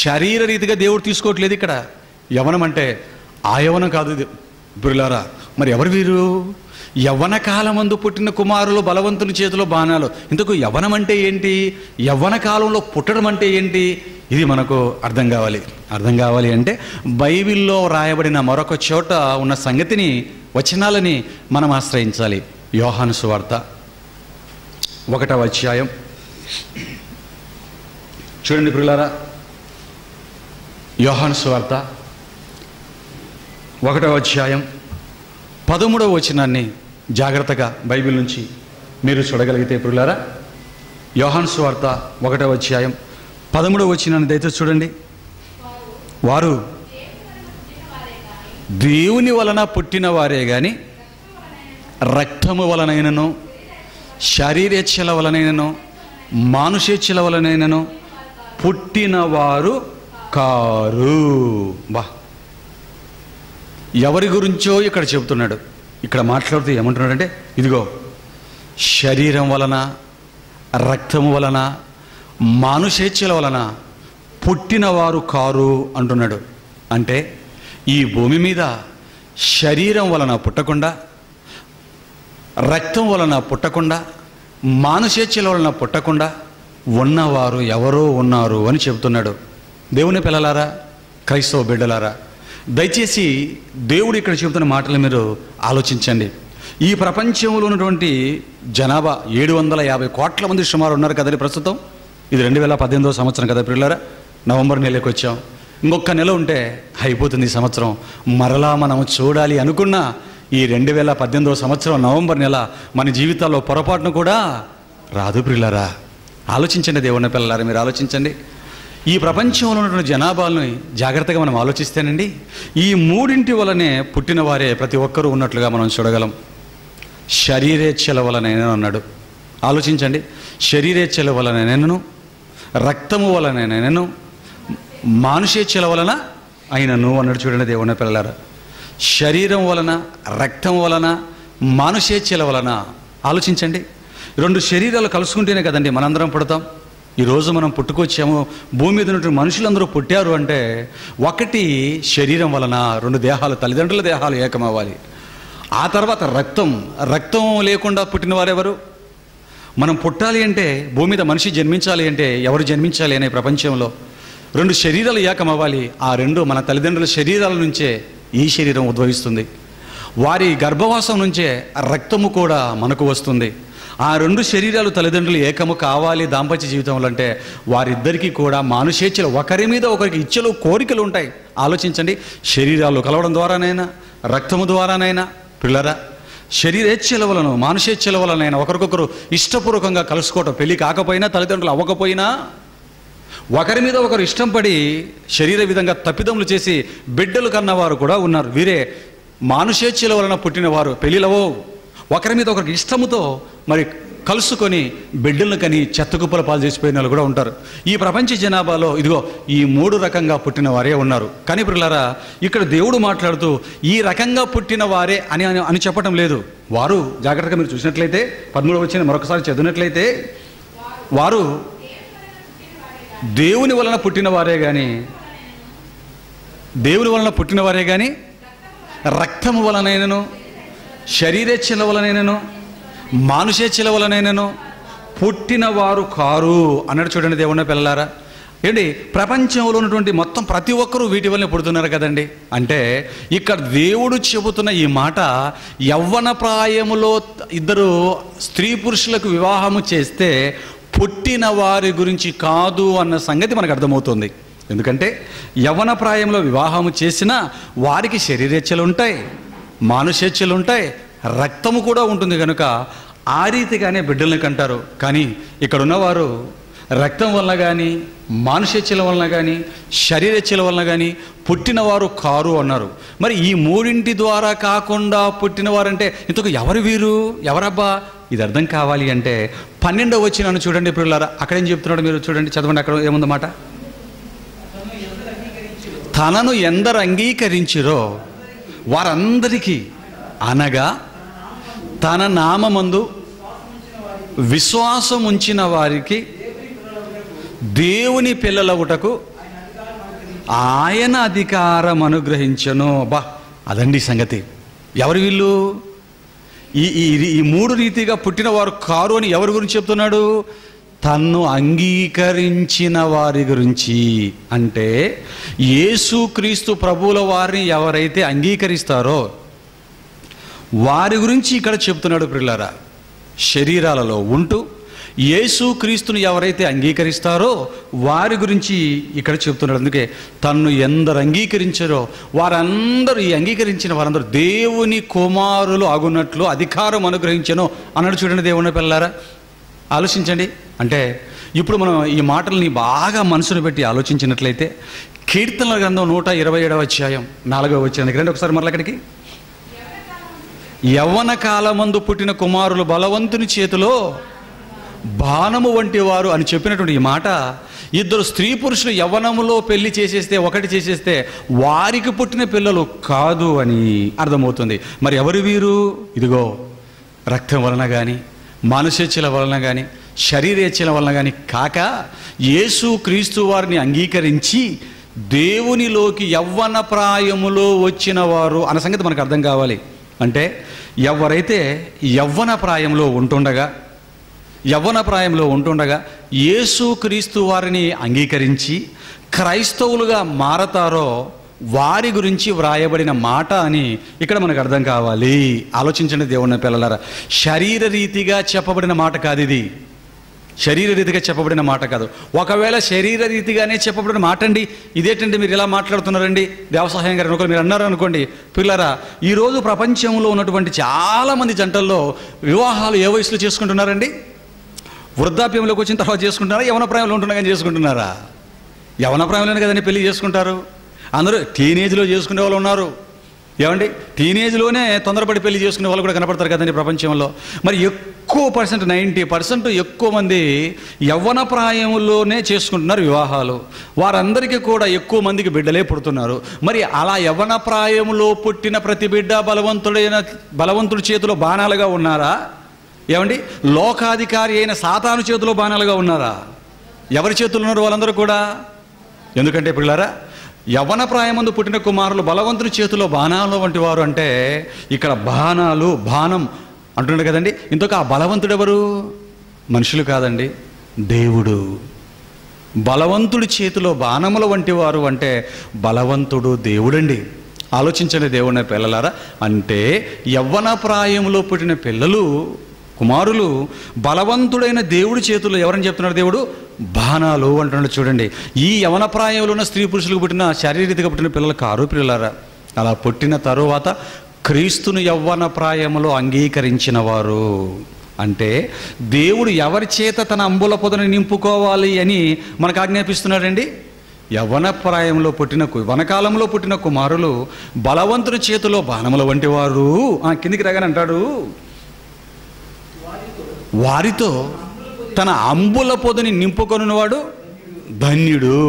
Speaker 1: శరీర రీతిగా దేవుడు తీసుకోవట్లేదు ఇక్కడ. యవ్వనం అంటే ఆ యవ్వనం కాదు పిల్లారా. మరి ఎవరు వీరు? యవ్వన కాలమందు పుట్టిన కుమారులు బలవంతుని చేతిలో బాణాలు. ఇంతకు యవ్వనం అంటే ఏంటి? యవ్వన కాలంలో పుట్టడం అంటే ఏంటి? ఇది మనకు అర్థం కావాలి అంటే బైబిల్లో రాయబడిన మరొక చోట ఉన్న సంగతిని, వచనాలని మనం ఆశ్రయించాలి. యోహాను సువార్త 1వ అధ్యాయం చూడండి ప్రియులారా. యోహాను సువార్త 1వ అధ్యాయం 13వ వచనాన్ని జాగ్రత్తగా బైబిల్ నుంచి మీరు చూడగలిగితే ప్రియులారా, యోహాను సువార్త 1వ అధ్యాయం 13వ వచనాన్ని దయచేసి చూడండి. వారు దేవుని వలన పుట్టిన వారే గాని రక్తము వలనైనను, శరీరేచ్ఛల వలనైనను, మానుషేచ్ఛల వలనైనను పుట్టినవారు కారు. బా, ఎవరి గురించో ఇక్కడ చెబుతున్నాడు. ఇక్కడ మాట్లాడుతూ ఏమంటున్నాడంటే, ఇదిగో శరీరం వలన, రక్తము వలన, మానుషేచ్ఛల వలన పుట్టినవారు కారు అంటున్నాడు. అంటే ఈ భూమి మీద శరీరం వలన పుట్టకుండా, రక్తం వలన పుట్టకుండా, మానుషేచ్ఛల వలన పుట్టకుండా ఉన్నవారు ఎవరో ఉన్నారు అని చెబుతున్నాడు. దేవుని పిల్లలారా, క్రైస్తవ బిడ్డలారా, దయచేసి దేవుడు ఇక్కడ చెబుతున్న మాటలు మీరు ఆలోచించండి. ఈ ప్రపంచంలో ఉన్నటువంటి జనాభా 750 కోట్ల మంది సుమారు ఉన్నారు కదండి ప్రస్తుతం. ఇది 2018వ సంవత్సరం కదా పిల్లలారా. నవంబర్ నెలకు వచ్చాం. ఇంకొక నెల ఉంటే అయిపోతుంది ఈ సంవత్సరం. మరలా మనం చూడాలి అనుకున్న ఈ 2018వ సంవత్సరం నవంబర్ నెల మన జీవితాల్లో పొరపాటును కూడా రాదు పిల్లలారా. ఆలోచించండి దేవుని పిల్లలారా, మీరు ఆలోచించండి. ఈ ప్రపంచంలో ఉన్నటువంటి జనాభాలను జాగ్రత్తగా మనం ఆలోచిస్తేనండి, ఈ మూడింటి వలనే పుట్టిన వారే ప్రతి ఒక్కరూ ఉన్నట్లుగా మనం చూడగలం. శరీరేచ్ఛల వలన అన్నాడు. ఆలోచించండి, శరీరేచ్ఛల వలన రక్తము వలన మానుషేచ్ఛల వలన అయినను అన్నాడు. చూడండి దేవుని పిల్లలారా, శరీరం వలన, రక్తం వలన, మానుషేచ్ఛల వలన. ఆలోచించండి, రెండు శరీరాలు కలుసుకుంటేనే కదండి మనందరం పుడతాం. ఈరోజు మనం పుట్టుకొచ్చాము, భూమి మీద ఉన్నటువంటి మనుషులందరూ పుట్టారు అంటే ఒకటి శరీరం వలన, రెండు దేహాలు, తల్లిదండ్రుల దేహాలు ఏకమవ్వాలి. ఆ తర్వాత రక్తం లేకుండా పుట్టిన వారెవరు? మనం పుట్టాలి అంటే, భూమి మీద మనిషి జన్మించాలి అంటే ఎవరు జన్మించాలి అనే ప్రపంచంలో రెండు శరీరాలు ఏకమవ్వాలి. ఆ రెండు మన తల్లిదండ్రుల శరీరాల నుంచే ఈ శరీరం ఉద్భవిస్తుంది. వారి గర్భవాసం నుంచే రక్తము కూడా మనకు వస్తుంది. ఆ రెండు శరీరాలు తల్లిదండ్రులు ఏకము కావాలి దాంపత్య జీవితంలో అంటే వారిద్దరికీ కూడా మానుషేచ్ఛలు, ఒకరి మీద ఒకరికి ఇచ్చలు, కోరికలు ఉంటాయి. ఆలోచించండి, శరీరాలు కలవడం ద్వారానైనా, రక్తము ద్వారానైనా, పిల్లరా, శరీరేచ్ఛల వలన, మానుషేచ్ఛల వలనైనా ఒకరికొకరు ఇష్టపూర్వకంగా కలుసుకోవటం, పెళ్లి కాకపోయినా, తల్లిదండ్రులు అవ్వకపోయినా ఒకరి మీద ఒకరు ఇష్టం పడి శరీర విధంగా తప్పిదములు చేసి బిడ్డలు కన్నవారు కూడా ఉన్నారు. వీరే మానుషేచ్ఛల వలన పుట్టినవారు. పెళ్లిలవో ఒకరి మీద ఒకరికి ఇష్టముతో మరి కలుసుకొని బిడ్డలను కని చెత్తకుప్పల పాలు చేసిపోయిన వాళ్ళు కూడా ఉంటారు. ఈ ప్రపంచ జనాభాలో ఇదిగో ఈ మూడు రకంగా పుట్టిన వారే ఉన్నారు. కానీ పిల్లలారా, ఇక్కడ దేవుడు మాట్లాడుతూ ఈ రకంగా పుట్టిన వారే అని చెప్పటం లేదు. వారు జాగ్రత్తగా మీరు చూసినట్లయితే 13వ వచనం మరొకసారి చదివినట్లయితే, వారు దేవుని వలన పుట్టిన వారే కానీ రక్తము వలనైనను, శరీరేచ్ఛల వలనైనను, మానుషేచ్ఛల వలనైనను పుట్టినవారు కారు అన్నాడు. చూడండి దేవుని పిల్లలారా, ఏంటి ప్రపంచంలో ఉన్నటువంటి మొత్తం ప్రతి ఒక్కరూ వీటి వల్లనే పుడుతున్నారు కదండి. అంటే ఇక్కడ దేవుడు చెబుతున్న ఈ మాట, యవ్వన ప్రాయములో ఇద్దరు స్త్రీ పురుషులకు వివాహము చేస్తే పుట్టిన వారి గురించి కాదు అన్న సంగతి మనకు అర్థమవుతుంది. ఎందుకంటే యవ్వన ప్రాయంలో వివాహము చేసినా వారికి శరీరేచ్ఛలు ఉంటాయి, మానుషేచ్ఛలు ఉంటాయి, రక్తము కూడా ఉంటుంది కనుక ఆ రీతిగానే బిడ్డల్ని కంటారు. కానీ ఇక్కడ ఉన్నవారు రక్తం వలన కానీ, మానుషేచ్ఛల వలన కానీ, శరీరేచ్ఛల వలన కానీ పుట్టినవారు కారు అన్నారు. మరి ఈ మూడింటి ద్వారా కాకుండా పుట్టినవారంటే ఇంతకు ఎవరు వీరు, ఎవరబ్బా? ఇది అర్థం కావాలి అంటే 12వ వచనాన్ని చూడండి పిల్లలారా. అక్కడేం చెప్తున్నాడు మీరు చూడండి, చదవండి. అక్కడ ఏముందన్నమాట, తనను ఎందరు అంగీకరించిరో వారందరికీ, అనగా తన నామమందు విశ్వాసం ఉంచిన వారికి దేవుని పిల్లలవుటకు ఆయన అధికారం అనుగ్రహించను. బా, అదండి సంగతి. ఎవరు వీళ్ళు? ఈ మూడు రీతిగా పుట్టిన వారు కారు అని ఎవరి గురించి చెప్తున్నాడు? తన్ను అంగీకరించిన వారి గురించి. అంటే యేసుక్రీస్తు ప్రభువుల వారిని ఎవరైతే అంగీకరిస్తారో వారి గురించి ఇక్కడ చెప్తున్నాడు పిల్లరా. శరీరాలలో ఉంటూ యేసుక్రీస్తుని ఎవరైతే అంగీకరిస్తారో వారి గురించి ఇక్కడ చెప్తున్నాడు. అందుకే తన్ను ఎందరు అంగీకరించారో వారందరూ, ఈ అంగీకరించిన వారందరూ దేవుని కుమారులు అగునట్లు అధికారం అనుగ్రహించను అన్నాడు. చూడండి దేవుని పిల్లారా, ఆలోచించండి. అంటే ఇప్పుడు మనం ఈ మాటల్ని బాగా మనసును పెట్టి ఆలోచించినట్లయితే కీర్తనల గ్రంథం 127వ అధ్యాయం 4వ వచనానికి రండి ఒకసారి. మరల అక్కడికి, యవ్వన కాలమందు పుట్టిన కుమారులు బలవంతుని చేతిలో బాణము వంటి వారు అని చెప్పినటువంటి ఈ మాట, ఇద్దరు స్త్రీ పురుషులు యవ్వనములో పెళ్లి చేసేస్తే, ఒకటి చేసేస్తే వారికి పుట్టిన పిల్లలు కాదు అని అర్థమవుతుంది. మరి ఎవరు వీరు? ఇదిగో రక్తం వలన కానీ, మానుషేచ్ఛల వలన కానీ, శరీరేచ్ఛల వలన కానీ కాక యేసుక్రీస్తు వారిని అంగీకరించి దేవునిలోకి యవ్వన ప్రాయములో వచ్చిన వారు అన్న సంగతి మనకు అర్థం కావాలి. అంటే ఎవరైతే యవ్వన ప్రాయంలో ఉంటుండగా యేసుక్రీస్తు వారిని అంగీకరించి క్రైస్తవులుగా మారతారో వారి గురించి వ్రాయబడిన మాట అని ఇక్కడ మనకు అర్థం కావాలి. ఆలోచించండి దేవుని పిల్లలారా, శరీర రీతిగా చెప్పబడిన మాట కాదు ఇది. శరీర రీతిగా చెప్పబడిన మాట కాదు. ఒకవేళ శరీర రీతిగానే చెప్పబడిన మాట అండి, ఇదేంటండి మీరు ఇలా మాట్లాడుతున్నారండి దేవసహాయం గారు అనుకో మీరు అన్నారు అనుకోండి. పిల్లరా, ఈరోజు ప్రపంచంలో ఉన్నటువంటి చాలామంది జంటల్లో వివాహాలు ఏ వయసులో చేసుకుంటున్నారండి? వృద్ధాప్యంలోకి వచ్చిన తర్వాత చేసుకుంటున్నారా? యవ్వన ప్రాయంలో ఉంటున్నా కానీ చేసుకుంటున్నారా? యవ్వన ప్రాయంలోనే కదండి పెళ్లి చేసుకుంటారు. అందరూ టీనేజ్లో చేసుకునే వాళ్ళు ఉన్నారు. ఏమండి, టీనేజ్లోనే తొందరపడి పెళ్లి చేసుకునే వాళ్ళు కూడా కనపడతారు కదండి ప్రపంచంలో. మరి ఎక్కువ పర్సెంట్ 90% ఎక్కువ మంది యవ్వన ప్రాయంలోనే చేసుకుంటున్నారు వివాహాలు. వారందరికీ కూడా ఎక్కువ మందికి బిడ్డలే పుడుతున్నారు. మరి అలా యవ్వన ప్రాయంలో పుట్టిన ప్రతి బిడ్డ బలవంతుడి చేతిలో బాణాలుగా ఉన్నారా? ఏమండి, లోకాధికారి అయిన సాతాను చేతిలో బాణాలుగా ఉన్నారా? ఎవరి చేతులు ఉన్నారు వాళ్ళందరూ కూడా? ఎందుకంటే పిల్లారా, యవ్వన ప్రాయమందు పుట్టిన కుమారులు బలవంతుడి చేతిలో బాణాలు వంటి వారు అంటే ఇక్కడ బాణం అంటున్నాడు కదండి. ఇంతకు ఆ బలవంతుడు ఎవరు? మనుషులు కాదండి, దేవుడు. బలవంతుడి చేతిలో బాణముల వంటి వారు అంటే బలవంతుడు దేవుడండి. ఆలోచించండి దేవుని పిల్లలారా. అంటే యవ్వన ప్రాయంలో పుట్టిన పిల్లలు, కుమారులు బలవంతుడైన దేవుడి చేతుల్లో ఎవరని చెప్తున్నాడు దేవుడు? బాణాలు అంటున్నాడు. చూడండి, ఈ యవన ప్రాయంలో ఉన్న స్త్రీ పురుషులకు పుట్టిన శారీరకంగా పుట్టిన పిల్లలు కారు పిల్లలారా. అలా పుట్టిన తరువాత క్రీస్తును యవ్వన ప్రాయంలో అంగీకరించిన వారు అంటే దేవుడు ఎవరి చేత తన అంబుల పొదను నింపుకోవాలి అని మనకు ఆజ్ఞాపిస్తున్నాడండి. యవ్వన ప్రాయంలో పుట్టిన వనకాలంలో పుట్టిన కుమారులు బలవంతుని చేతిలో బాణముల వంటి వారు. కిందికి రాగానే అంటాడు, వారితో తన అంబుల పొదని నింపుకొనివాడు ధన్యుడు.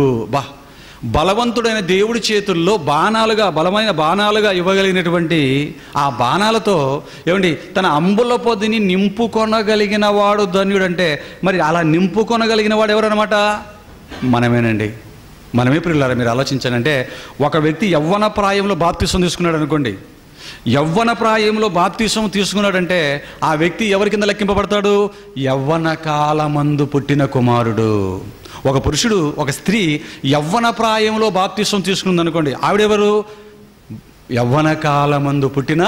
Speaker 1: బలవంతుడైన దేవుడి చేతుల్లో బాణాలుగా, బలమైన బాణాలుగా ఇవ్వగలిగినటువంటి ఆ బాణాలతో ఏమండి తన అంబుల పొదిని నింపుకొనగలిగిన వాడు ధన్యుడు. అంటే మరి అలా నింపుకొనగలిగిన వాడు ఎవరన్నమాట? మనమేనండి, మనమే ప్రియులారా. మీరు ఆలోచించండి. అంటే ఒక వ్యక్తి యవ్వన ప్రాయంలో బాప్తిసం తీసుకున్నాడు అనుకోండి. యవ్వన ప్రాయంలో బాప్తిసం తీసుకున్నాడంటే ఆ వ్యక్తి ఎవరి కింద లెక్కింపబడతాడు? యవ్వన కాలమందు పుట్టిన కుమారుడు. ఒక పురుషుడు, ఒక స్త్రీ యవ్వన ప్రాయంలో బాప్తిసం తీసుకుంది అనుకోండి, ఆవిడెవరు? యవ్వన కాలమందు పుట్టిన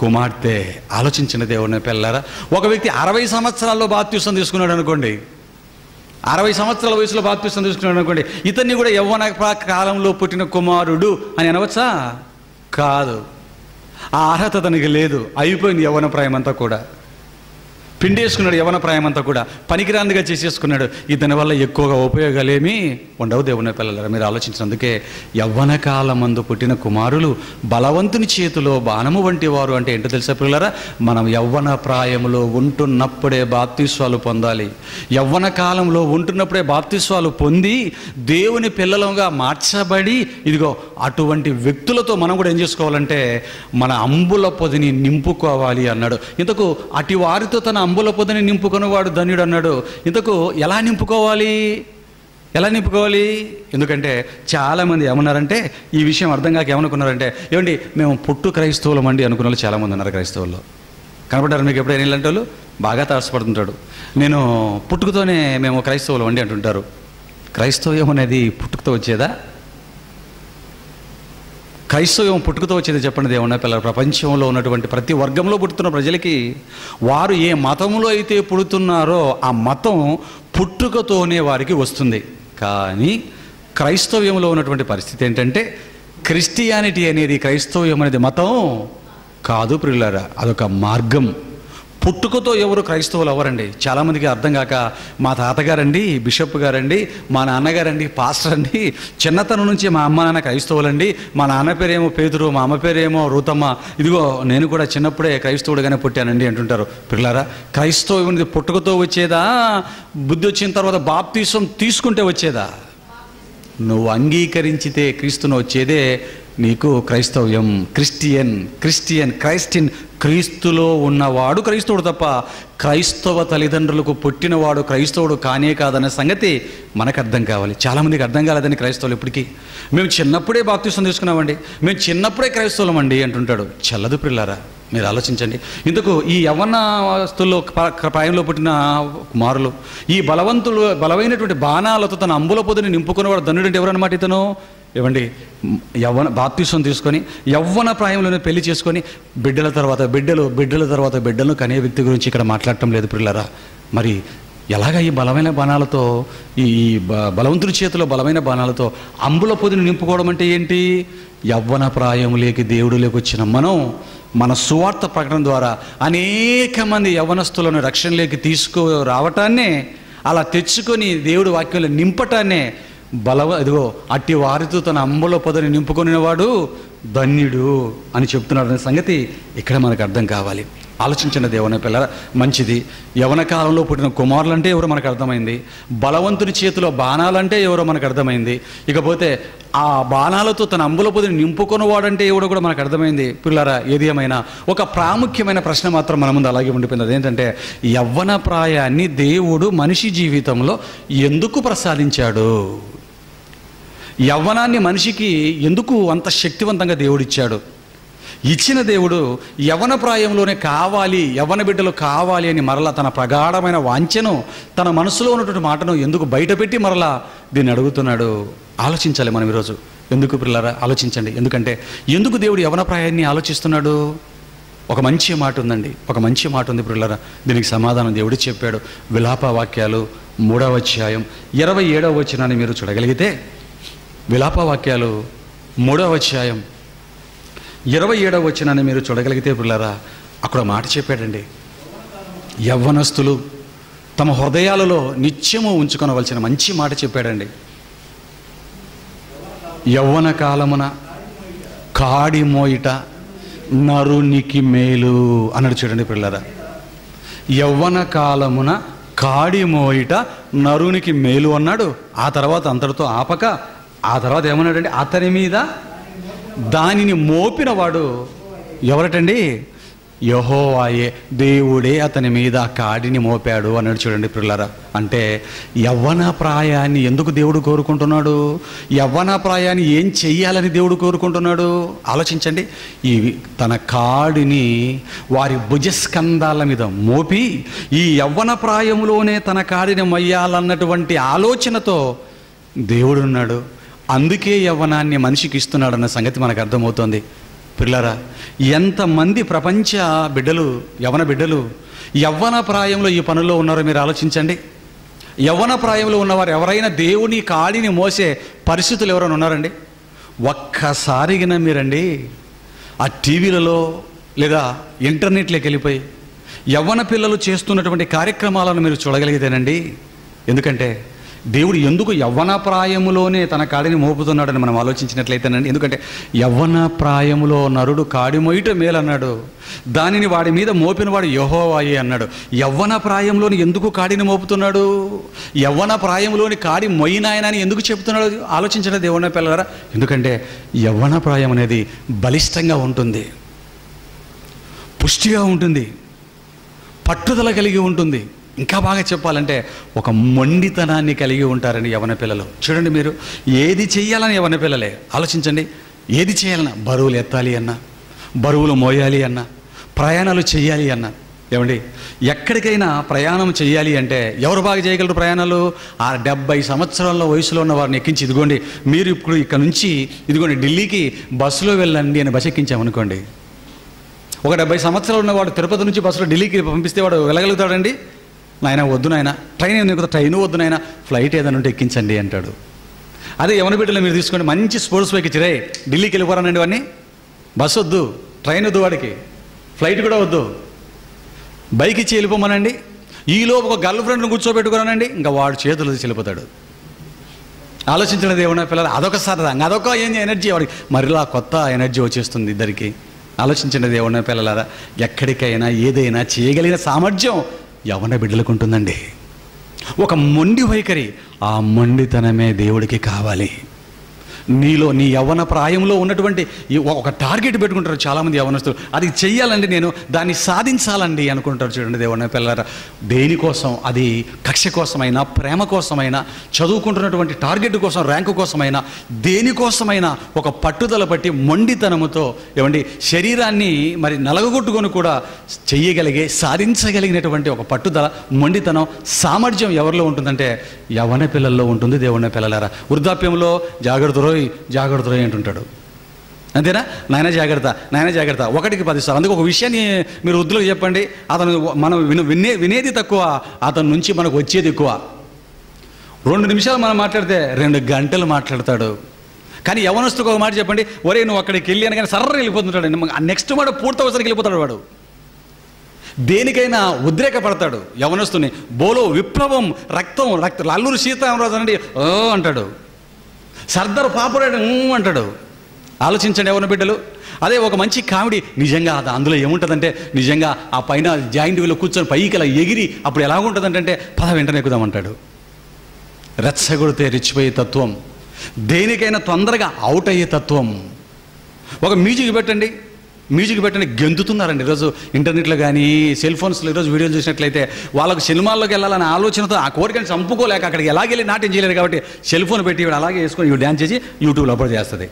Speaker 1: కుమార్తె. ఆలోచించిన దేవుని పిల్లలారా. ఒక వ్యక్తి 60 సంవత్సరాల్లో బాప్తిసం తీసుకున్నాడు అనుకోండి, 60 సంవత్సరాల వయసులో బాప్తిసం తీసుకున్నాడు అనుకోండి, ఇతన్ని కూడా యవ్వన కాలంలో పుట్టిన కుమారుడు అని అనవచ్చా? కాదు. ఆ అర్హత తనకి లేదు. అయిపోయింది యవ్వన ప్రాయం అంతా కూడా. పిండేసుకున్నాడు యవ్వన ప్రాయం అంతా కూడా, పనికిరాందిగా చేసేసుకున్నాడు. ఇతని వల్ల ఎక్కువగా ఉపయోగాలేమీ ఉండవు దేవుని పిల్లలారా. మీరు ఆలోచించినందుకే యవ్వన కాలమందు పుట్టిన కుమారులు బలవంతుని చేతిలో బాణము వంటి వారు అంటే ఏంటో తెలుసా పిల్లలారా? మనం యవ్వన ప్రాయంలో ఉంటున్నప్పుడే బాప్తిస్వాలు పొందాలి. యవ్వన కాలంలో ఉంటున్నప్పుడే బాప్తిస్వాలు పొంది దేవుని పిల్లలుగా మార్చబడి, ఇదిగో అటువంటి వ్యక్తులతో మనం కూడా ఏం చేసుకోవాలంటే మన అంబుల పొదిని నింపుకోవాలి అన్నాడు. ఇంతకు అటు వారితో తన అంబుల పొదని నింపుకొనివాడు ధన్యుడు అన్నాడు. ఇంతకు ఎలా నింపుకోవాలి? ఎందుకంటే చాలామంది ఏమన్నారంటే, ఈ విషయం అర్థం కాక ఏమనుకున్నారంటే, ఏమండి మేము పుట్టు క్రైస్తవులం అండి అనుకున్న వాళ్ళు చాలామంది ఉన్నారు. క్రైస్తవుల్లో కనపడ్డారు మీకు ఎప్పుడైనా? ఇలాంటి వాళ్ళు బాగా తారసపడుతుంటాడు. నేను పుట్టుకతోనే మేము క్రైస్తవులం అండి అంటుంటారు. క్రైస్తవ్యం అనేది పుట్టుకతో వచ్చేదా? క్రైస్తవ్యం పుట్టుకతో వచ్చేది చెప్పండి దేవుని పిల్లలు. ప్రపంచంలో ఉన్నటువంటి ప్రతి వర్గంలో పుట్టుతున్న ప్రజలకి వారు ఏ మతంలో అయితే పుడుతున్నారో ఆ మతం పుట్టుకతోనే వారికి వస్తుంది. కానీ క్రైస్తవ్యంలో ఉన్నటువంటి పరిస్థితి ఏంటంటే, క్రిస్టియానిటీ అనేది, క్రైస్తవ్యం అనేది మతం కాదు ప్రియులారా, అదొక మార్గం. పుట్టుకతో ఎవరు క్రైస్తవులు అవ్వరండి. చాలామందికి అర్థం కాక, మా తాతగారండి బిషప్ గారండి, మా నాన్నగారండి పాస్టర్ అండి, చిన్నతనం నుంచి మా అమ్మ నాన్న క్రైస్తవులండి, మా నాన్న పేరేమో పేతురు, మా అమ్మ పేరేమో రూతమ్మ, ఇదిగో నేను కూడా చిన్నప్పుడే క్రైస్తవుడిగానే పుట్టానండి అంటుంటారు. పిల్లారా, క్రైస్తవం అనేది పుట్టుకతో వచ్చేదా, బుద్ధి వచ్చిన తర్వాత బాప్తిసం తీసుకుంటే వచ్చేదా? నువ్వు అంగీకరించితే క్రీస్తును వచ్చేదే నీకు క్రైస్తవ్యం. క్రిస్టియన్ క్రీస్తులో ఉన్నవాడు క్రైస్తవుడు తప్ప క్రైస్తవ తల్లిదండ్రులకు పుట్టినవాడు క్రైస్తవుడు కానే కాదనే సంగతి మనకు అర్థం కావాలి. చాలామందికి అర్థం కాలేదని క్రైస్తవులు ఇప్పటికీ. మేము చిన్నప్పుడే బాప్తిసం తీసుకున్నామండి, మేము చిన్నప్పుడే క్రైస్తవులం అండి అంటుంటాడు. చల్లదు పిల్లారా. మీరు ఆలోచించండి. ఇందుకు ఈ యవ్వనస్తుల్లో ప్రాయంలో పుట్టిన కుమారులు ఈ బలమైనటువంటి బాణాలతో తన అంబుల పొదిని నింపుకునేవాడు ధన్యుడు. అంటే ఎవరన్నమాట ఇతను? ఏమండి, బాప్తిసం తీసుకొని యవ్వన ప్రాయంలోనే పెళ్లి చేసుకొని బిడ్డల తర్వాత బిడ్డలను కనే వ్యక్తి గురించి ఇక్కడ మాట్లాడటం లేదు పిల్లరా. మరి ఎలాగ ఈ బలమైన బాణాలతో, ఈ బలవంతుడి చేతిలో బలమైన బాణాలతో అంబుల పొదిని నింపుకోవడం అంటే ఏంటి? యవ్వన ప్రాయంలోకి దేవుడిలోకి వచ్చిన మనం మన సువార్త ప్రకటన ద్వారా అనేక మంది యవ్వనస్తులను రక్షణలోకి తీసుకురావటాన్నే, అలా తెచ్చుకొని దేవుడి వాక్యంలో నింపటాన్నే ఇదిగో అట్టి వారితో తన అంబుల పొదని నింపుకొనివాడు ధన్యుడు అని చెప్తున్నాడు అనే సంగతి ఇక్కడ మనకు అర్థం కావాలి. ఆలోచించిన దేవుని పిల్లల మంచిది. యవన కాలంలో పుట్టిన కుమారులంటే ఎవరో మనకు అర్థమైంది. బలవంతుని చేతిలో బాణాలంటే ఎవరో మనకు అర్థమైంది. ఇకపోతే ఆ బాణాలతో తన అంబుల పొదిని నింపుకొనివాడంటే ఎవడో కూడా మనకు అర్థమైంది. పిల్లరా, ఏది ఏమైనా ఒక ప్రాముఖ్యమైన ప్రశ్న మాత్రం మన ముందు అలాగే ఉండిపోయింది. అదేంటంటే యవ్వన ప్రాయాన్ని దేవుడు మనిషి జీవితంలో ఎందుకు ప్రసాదించాడు? యవ్వనాన్ని మనిషికి ఎందుకు అంత శక్తివంతంగా దేవుడిచ్చాడు? ఇచ్చిన దేవుడు యవ్వన ప్రాయంలోనే కావాలి, యవ్వన బిడ్డలు కావాలి అని మరలా తన ప్రగాఢమైన వాంఛను, తన మనసులో ఉన్నటువంటి మాటను ఎందుకు బయటపెట్టి మరలా దీన్ని అడుగుతున్నాడు? ఆలోచించాలి మనం ఈరోజు. ఎందుకు పిల్లరా? ఆలోచించండి. ఎందుకు దేవుడు యవ్వన ప్రాయాన్ని ఆలోచిస్తున్నాడు? ఒక మంచి మాట ఉందండి, ఒక మంచి మాట ఉంది పిల్లరా. దీనికి సమాధానం దేవుడు చెప్పాడు. విలాప వాక్యాలు 3వ అధ్యాయం 27వ వచనాన్ని మీరు చూడగలిగితే, విలాప వాక్యాలు 3వ అధ్యాయం 27వ వచనాన్ని మీరు చూడగలిగితే పిల్లరా, అక్కడ మాట చెప్పాడండి. యవ్వనస్తులు తమ హృదయాలలో నిత్యము ఉంచుకొనవలసిన మంచి మాట చెప్పాడండి. యవ్వన కాలమున కాడి మోయిట నరునికి మేలు అన్నాడు. చూడండి పిల్లరా, యవ్వన కాలమున కాడి మోయిట నరునికి మేలు అన్నాడు. ఆ తర్వాత అంతటితో ఆపక ఆ తర్వాత ఏమన్నాడండి? అతని మీద దానిని మోపినవాడు ఎవరటండి? యెహోవాయే, దేవుడే అతని మీద కాడిని మోపాడు అన్నాడు. చూడండి పిల్లరా, అంటే యవ్వన ప్రాయాన్ని ఎందుకు దేవుడు కోరుకుంటున్నాడు? యవ్వన ప్రాయాన్ని ఏం చెయ్యాలని దేవుడు కోరుకుంటున్నాడు? ఆలోచించండి. ఈ తన కాడిని వారి భుజస్కంధాల మీద మోపి ఈ యవ్వన ప్రాయంలోనే తన కాడిని మొయ్యాలన్నటువంటి ఆలోచనతో దేవుడున్నాడు. అందుకే యవ్వనాన్ని మనిషికి ఇస్తున్నాడన్న సంగతి మనకు అర్థమవుతుంది. పిల్లరా, ఎంతమంది ప్రపంచ బిడ్డలు, యవ్వన బిడ్డలు యవ్వన ప్రాయంలో ఈ పనుల్లో ఉన్నారో మీరు ఆలోచించండి. యవ్వన ప్రాయంలో ఉన్నవారు ఎవరైనా దేవుని కాడిని మోసే పరిస్థితులు ఎవరైనా ఉన్నారండి? ఒక్కసారిగిన మీరండి ఆ టీవీలలో లేదా ఇంటర్నెట్లోకి వెళ్ళిపోయి యవ్వన పిల్లలు చేస్తున్నటువంటి కార్యక్రమాలను మీరు చూడగలిగితేనండి. ఎందుకంటే దేవుడు ఎందుకు యవ్వన ప్రాయములోనే తన కాడిని మోపుతున్నాడని మనం ఆలోచించినట్లయితేనండి. ఎందుకంటే యవ్వన ప్రాయములో నరుడు కాడి మోయిట మేలన్నాడు, దానిని వాడి మీద మోపినవాడు యెహోవాయే అన్నాడు. యవ్వన ప్రాయంలోని ఎందుకు కాడిని మోపుతున్నాడు? యవ్వన ప్రాయంలోని కాడి మొయ్యినాయనని ఎందుకు చెప్తున్నాడు? ఆలోచించడం దేవుని పిల్లరా. ఎందుకంటే యవ్వన ప్రాయం అనేది బలిష్టంగా ఉంటుంది, పుష్టిగా ఉంటుంది, పట్టుదల కలిగి ఉంటుంది. ఇంకా బాగా చెప్పాలంటే ఒక మొండితనాన్ని కలిగి ఉంటారని యవ్వన పిల్లలు. చూడండి మీరు, ఏది చెయ్యాలని యవ్వన పిల్లలే ఆలోచించండి. ఏది చేయాలన్నా, బరువులు ఎత్తాలి అన్నా, బరువులు మోయాలి అన్నా, ప్రయాణాలు చేయాలి అన్నా. ఏమండి, ఎక్కడికైనా ప్రయాణం చేయాలి అంటే ఎవరు బాగా చేయగలరు ప్రయాణాలు? ఆ 70 సంవత్సరాల వయసులో ఉన్న వారిని ఎక్కించి, ఇదిగోండి మీరు ఇప్పుడు ఇక్కడ నుంచి ఇదిగోండి ఢిల్లీకి బస్సులో వెళ్ళండి అని బస్ ఎక్కించామనుకోండి, ఒక 70 సంవత్సరాలు ఉన్నవాడు తిరుపతి నుంచి బస్సులో ఢిల్లీకి పంపిస్తే వాడు వెళ్ళగలుగుతాడండి? నాయన వద్దు నాయన, ట్రైన్ ఎందుకు, ట్రైన్ వద్దు నాయన, ఫ్లైట్ ఏదైనా ఉంటే ఎక్కించండి అంటాడు. అదే యవ్వన బిడ్డలు మీరు తీసుకోండి, మంచి స్పోర్ట్స్ బైక్ ఇచ్చిరే, ఢిల్లీకి వెళ్ళిపోరానండి వాడిని, బస్సు వద్దు, ట్రైన్ వద్దు, వాడికి ఫ్లైట్ కూడా వద్దు, బైక్ ఇచ్చి వెళ్ళిపోమనండి. ఈలోపు ఒక గర్ల్ ఫ్రెండ్ని కూర్చోబెట్టుకున్నానండి, ఇంకా వాడు చేతులు వెళ్ళిపోతాడు. ఆలోచించడం దేవుని పిల్లలు, అదొక సరదా, అదొక ఎనర్జీ, వాడికి మరిలా కొత్త ఎనర్జీ వచ్చేస్తుంది ఇద్దరికి. ఆలోచించండి దేవుని పిల్లలారా, ఎక్కడికైనా ఏదైనా చేయగలిగిన సామర్థ్యం యవ్వన బిడ్డలకు ఉంటుందండి. ఒక మొండి వైఖరి, ఆ మొండితనమే దేవుడికి కావాలి. నీలో నీ యవ్వన ప్రాయంలో ఉన్నటువంటి ఒక టార్గెట్ పెట్టుకుంటారు చాలామంది యవ్వనస్తులు. అది చెయ్యాలండి, నేను దాన్ని సాధించాలండి అనుకుంటారు. చూడండి దేవుని పిల్లలారా, దేనికోసం? అది కక్ష కోసమైనా, ప్రేమ కోసమైనా, చదువుకుంటున్నటువంటి టార్గెట్ కోసం, ర్యాంకు కోసమైనా, దేనికోసమైనా ఒక పట్టుదల పట్టి మొండితనముతో ఏమండి శరీరాన్ని మరి నలగొట్టుకొని కూడా చెయ్యగలిగే, సాధించగలిగినటువంటి ఒక పట్టుదల, మొండితనం, సామర్థ్యం ఎవరిలో ఉంటుందంటే యవ్వన పిల్లల్లో ఉంటుంది. దేవుని పిల్లలారా, వృద్ధాప్యంలో జాగ్రత్త జాగ్రత్త అంటుంటాడు, అంతేనా? నాయన జాగ్రత్త, నాయన జాగ్రత్త, 1కి 10 సార్లు. అందుకే ఒక విషయాన్ని మీరు వృద్ధులకు చెప్పండి, అతను మనం వినేది తక్కువ, అతని నుంచి మనకు వచ్చేది ఎక్కువ. 2 నిమిషాలు మనం మాట్లాడితే 2 గంటలు మాట్లాడతాడు. కానీ యవ్వనస్తుకు ఒక మాట చెప్పండి, ఒరే నువ్వు అక్కడికి వెళ్ళి అనగానే సర్ర వెళ్ళిపోతుంటాడు. నెక్స్ట్ మాట పూర్తవసరికి వెళ్ళిపోతాడు వాడు. దేనికైనా ఉద్రేకపడతాడు. యవ్వనస్తుని బోలో విప్లవం, రక్తం అల్లూరి సీతారామరాజు అనండి అంటాడు. సర్దార్ పాపరాడు అంటాడు. ఆలోచించండి ఎవరి బిడ్డలు. అదే ఒక మంచి కామెడీ నిజంగా అందులో ఏముంటుందంటే, నిజంగా ఆ పైన జాయింట్ వీళ్ళు కూర్చొని పైకి ఇలా ఎగిరి అప్పుడు ఎలా ఉంటుందంటే పద వెంటనే ఎక్కుదామంటాడు. రెచ్చగొడితే రెచ్చిపోయే తత్వం, దేనికైనా తొందరగా అవుట్ అయ్యే తత్వం. ఒక మ్యూజిక్ పెట్టండి గెంతుతున్నారండి ఈరోజు ఇంటర్నెట్లో కానీ సెల్ ఫోన్స్లో. ఈరోజు వీడియోలు చూసినట్లయితే వాళ్ళకు సినిమాల్లోకి వెళ్ళాలనే ఆలోచనతో ఆ కోరికని చంపుకోలేక అక్కడికి ఎలాగెళ్ళి నాట్యం చేయలేరు కాబట్టి సెల్ ఫోన్ పెట్టి ఇవి అలాగే వేసుకొని ఇవి డ్యాన్స్ చేసి యూట్యూబ్లో అప్లోడ్ చేస్తుంది,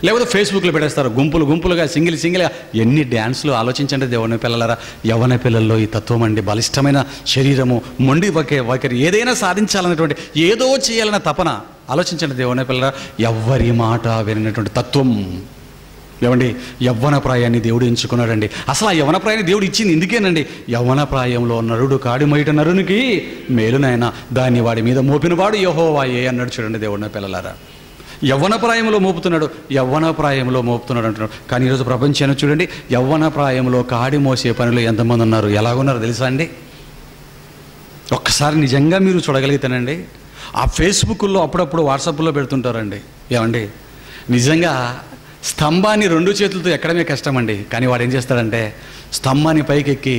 Speaker 1: లేకపోతే ఫేస్బుక్లో పెట్టేస్తారు గుంపులుగా సింగిల్గా. ఎన్ని డ్యాన్స్లు ఆలోచించండి దేవుని పిల్లలారా. యవ్వన పిల్లల్లో ఈ తత్వం అండి, బలిష్టమైన శరీరము, మొండి వైఖరి, ఏదైనా సాధించాలన్నటువంటి, ఏదో చేయాలన్న తపన. ఆలోచించండి దేవుని పిల్లలారా, ఎవ్వరి మాట వినటువంటి తత్వం. ఏమండి, యవ్వన ప్రాయాన్ని దేవుడు ఎంచుకున్నాడండి. అసలు ఆ యవ్వన ప్రాయాన్ని దేవుడు ఇచ్చింది ఇందుకేనండి. యవ్వన ప్రాయంలో నరుడు కాడిమైట నరునికి మేలునైనా దాన్ని వాడి మీద మోపినవాడు యెహోవాయే అన్నాడు. చూడండి దేవుడిన పిల్లలారా, యవ్వన ప్రాయంలో మోపుతున్నాడు అంటున్నాడు. కానీ ఈరోజు ప్రపంచాన్ని చూడండి, యవ్వన ప్రాయంలో కాడి మోసే పనిలో ఎంతమంది ఉన్నారు, ఎలాగున్నారో తెలుసా అండి? ఒక్కసారి నిజంగా మీరు చూడగలిగితేనండి, ఆ ఫేస్బుక్లో అప్పుడప్పుడు వాట్సాప్లో పెడుతుంటారండి. ఏమండి, నిజంగా స్తంభాన్ని 2 చేతులతో ఎక్కడమే కష్టం అండి. కానీ వాడు ఏం చేస్తాడంటే, స్తంభాన్ని పైకెక్కి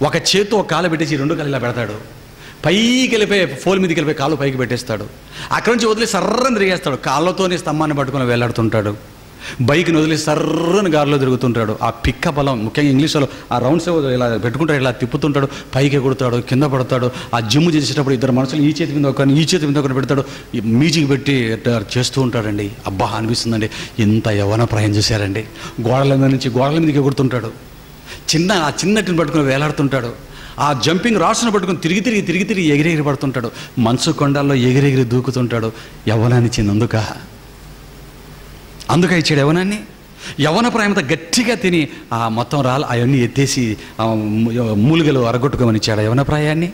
Speaker 1: ఒక చేత్తో ఒక కాలు పెట్టేసి 2 కాలు ఇలా పెడతాడు, పైకి వెళ్ళిపోయి ఫోల్ మీదకి వెళ్ళిపోయి కాలు పైకి పెట్టేస్తాడు. అక్కడి నుంచి వదిలి సర్రని తిరిగేస్తాడు, కాళ్ళతోనే స్తంభాన్ని పట్టుకుని వేలాడుతుంటాడు. బైక్ని వదిలి సర్రని గారిలో తిరుగుతుంటాడు. ఆ పిక్క బలం, ముఖ్యంగా ఇంగ్లీష్లో ఆ రౌండ్స్ ఇలా పెట్టుకుంటాడు, ఇలా తిప్పుతుంటాడు, పైకి ఎగుడుతాడు, కింద పడతాడు. ఆ జిమ్ చేసేటప్పుడు 2 మనుషులు ఈ చేతి మీద ఒకరిని పెడతాడు, మ్యూజిక్ పెట్టి చేస్తూ ఉంటాడండి. అబ్బా అనిపిస్తుందండి, ఇంత యవ్వన ప్రాయం చేశారండి. గోడల మీదకి ఎగుడుతుంటాడు, ఆ చిన్నటిని పట్టుకుని వేలాడుతుంటాడు. ఆ జంపింగ్ రాడ్స్ను పట్టుకుని తిరిగి ఎగిరెగిరి పడుతుంటాడు. మంచు కొండల్లో ఎగిరెగిరి దూకుతుంటాడు. యవ్వనాన్ని ఇచ్చింది అందుకే ఇచ్చాడు యవ్వనాన్ని. యవ్వన ప్రాయంతో గట్టిగా తిని ఆ మొత్తం అవన్నీ ఎత్తేసి మూలిగలు అరగొట్టుకోమని ఇచ్చాడు యవ్వన ప్రాయాన్ని.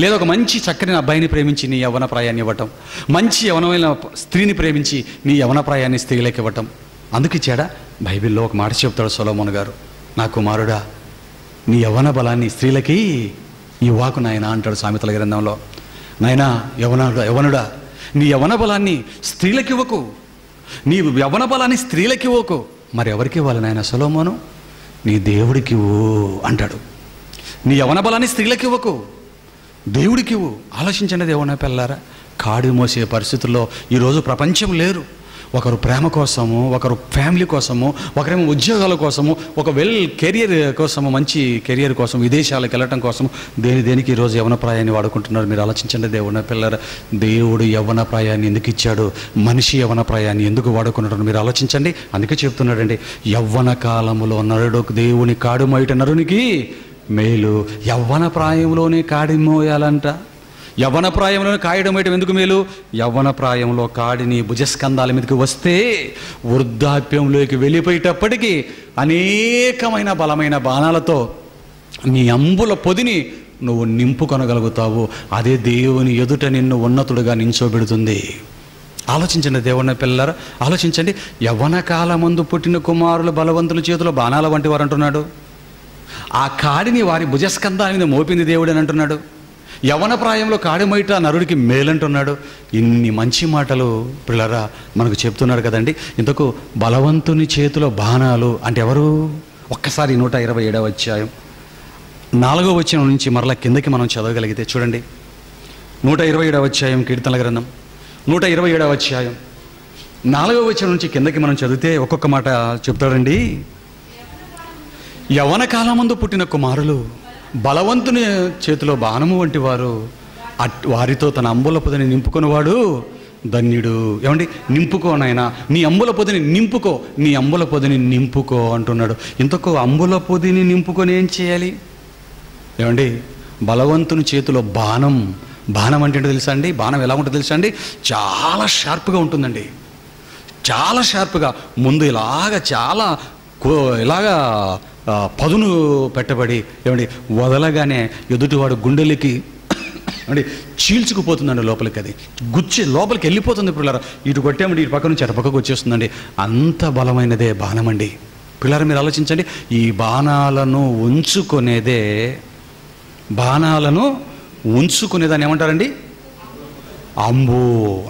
Speaker 1: లేదా ఒక మంచి చక్కని అబ్బాయిని ప్రేమించి నీ యవ్వన ప్రాయాన్ని ఇవ్వటం, మంచి యవ్వనమైన స్త్రీని ప్రేమించి నీ యవ్వన ప్రాయాన్ని స్త్రీలకు ఇవ్వటం అందుకు ఇచ్చాడా? బైబిల్లో ఒక మాట చెప్తాడు సొలొమోను గారు, నా కుమారుడా నీ యవ్వన బలాన్ని స్త్రీలకి ఇవ్వకు నాయనా అంటాడు సామెతల గ్రంథంలో. నాయనా యవ్వనుడా నీ యవ్వన బలాన్ని స్త్రీలకి ఇవ్వకు, నీ యవ్వన బలాన్ని స్త్రీలకి ఇవ్వకు. మరి ఎవరికి ఇవ్వాలి నాయన సొలొమోను? నీ దేవుడికి ఇవ్వు అంటాడు. నీ యవ్వన బలాన్ని స్త్రీలకి ఇవ్వకు, దేవుడికి ఇవ్వు. ఆలోచించండి దేవుని పిల్లారా, కాడి మోసే పరిస్థితుల్లో ఈరోజు ప్రపంచం లేరు. ఒకరు ప్రేమ కోసము, ఒకరు ఫ్యామిలీ కోసము, ఒకరేమో ఉద్యోగాల కోసము, ఒక కెరియర్ కోసము, మంచి కెరియర్ కోసం విదేశాలకు వెళ్ళటం కోసము దేనికి ఈరోజు యవ్వన ప్రాయాన్ని వాడుకుంటున్నారు. మీరు ఆలోచించండి దేవుని పిల్లర, దేవుడు యవ్వన ప్రాయాన్ని ఎందుకు ఇచ్చాడు, మనిషి యవ్వన ప్రాయాన్ని ఎందుకు వాడుకున్నాడు మీరు ఆలోచించండి. అందుకే చెప్తున్నాడండి, యవ్వన కాలములో నరుడు దేవుని కాడు మోయట నరునికి మేలు. యవ్వన ప్రాయంలోనే కాడి మోయాలంట. యవ్వన ప్రాయంలో కాయడం వేయటం ఎందుకు మేలు? యవ్వన ప్రాయంలో కాడిని భుజస్కంధాల మీదకి వస్తే వృద్ధాప్యంలోకి వెళ్ళిపోయేటప్పటికీ అనేకమైన బలమైన బాణాలతో నీ అంబుల పొదిని నువ్వు నింపుకొనగలుగుతావు. అదే దేవుని ఎదుట నిన్ను ఉన్నతుడుగా నించోబెడుతుంది. ఆలోచించండి దేవుని పిల్లలారా, ఆలోచించండి. యవ్వన కాలమందు పుట్టిన కుమారులు బలవంతుల చేతిలో బాణాల వంటి వారు అంటున్నాడు. ఆ కాడిని వారి భుజస్కంధాల మీద మోపింది దేవుడు అని అంటున్నాడు. యవ్వన ప్రాయంలో కాడిమైట నరుడికి మేలంటున్నాడు. ఇన్ని మంచి మాటలు పిల్లరా మనకు చెప్తున్నాడు కదండి. ఇంతకు బలవంతుని చేతిలో బాణాలు అంటే ఎవరు? ఒక్కసారి 127వ అధ్యాయం 4వ వచనం నుంచి మరలా కిందకి మనం చదవగలిగితే చూడండి. 127వ అధ్యాయం కీర్తనల గ్రంథం 127వ అధ్యాయం 4వ వచనం నుంచి కిందకి మనం చదివితే ఒక్కొక్క మాట చెప్తాడండి. యవ్వన కాలమందు పుట్టిన కుమారులు బలవంతుని చేతిలో బాణము వంటి వారు, వారితో తన అంబుల పొదిని నింపుకునేవాడు ధన్యుడు. ఏమండి, నింపుకోనైనా నీ అంబుల పొదిని నింపుకో, నీ అంబుల పొదిని నింపుకో అంటున్నాడు. ఇంతకు అంబుల పొదిని నింపుకొని ఏం చేయాలి? ఏమండి, బలవంతుని చేతిలో బాణం అంటే ఏంటో తెలుసా అండి? బాణం ఎలా ఉంటుందో తెలుసా అండి? చాలా షార్ప్గా ఉంటుందండి. చాలా షార్ప్గా ముందు ఇలాగా పదును పెట్టబడి ఏమండి వదలగానే ఎదుటివాడు గుండెలకి అంటే చీల్చుకుపోతుందండి లోపలికి. అది గుచ్చి లోపలికి వెళ్ళిపోతుంది పిల్లరా. ఇటు కొట్టామండి ఇటు పక్క నుంచి అటు పక్కకు వచ్చేస్తుందండి. అంత బలమైనదే బాణం అండి. పిల్లరా మీరు ఆలోచించండి. ఈ బాణాలను ఉంచుకునేదాన్ని ఏమంటారండి?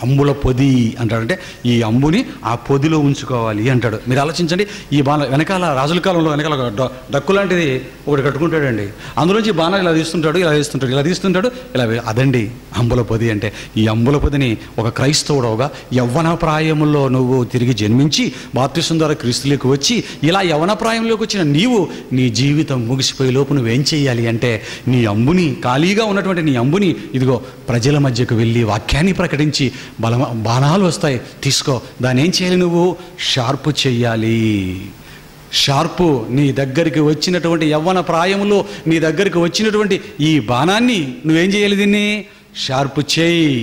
Speaker 1: అంబుల పొది అంటాడంటే ఈ అంబుని ఆ పొదిలో ఉంచుకోవాలి అంటాడు. మీరు ఆలోచించండి, ఈ బాణ వెనకాల రాజుల కాలంలో వెనకాల డక్కు లాంటిది ఒకటి కట్టుకుంటాడండి. అందులోంచి బాణాలు ఇలా తీస్తుంటాడు, ఇలా అదండి అంబుల పొది అంటే. ఈ అంబుల పొదిని ఒక క్రైస్తవుడవుగా యవ్వన ప్రాయములో నువ్వు తిరిగి జన్మించి బాప్తిసం ద్వారా క్రీస్తులోకి వచ్చి ఇలా యవ్వన ప్రాయంలోకి వచ్చిన నీవు నీ జీవితం ముగిసిపోయే లోపు నువ్వేం చేయాలి అంటే నీ అంబుని, ఖాళీగా ఉన్నటువంటి నీ అంబుని ఇదిగో ప్రజల మధ్యకు వెళ్ళి వాక్యాన్ని ప్రకటించి బాణాలు వస్తాయి, తీసుకో. దాన్ని ఏం చేయాలి? నువ్వు షార్పు చెయ్యాలి. షార్పు నీ దగ్గరికి వచ్చినటువంటి యవ్వన ప్రాయములో నీ దగ్గరికి వచ్చినటువంటి ఈ బాణాన్ని నువ్వేం చేయాలి? దీన్ని షార్పు చేయి.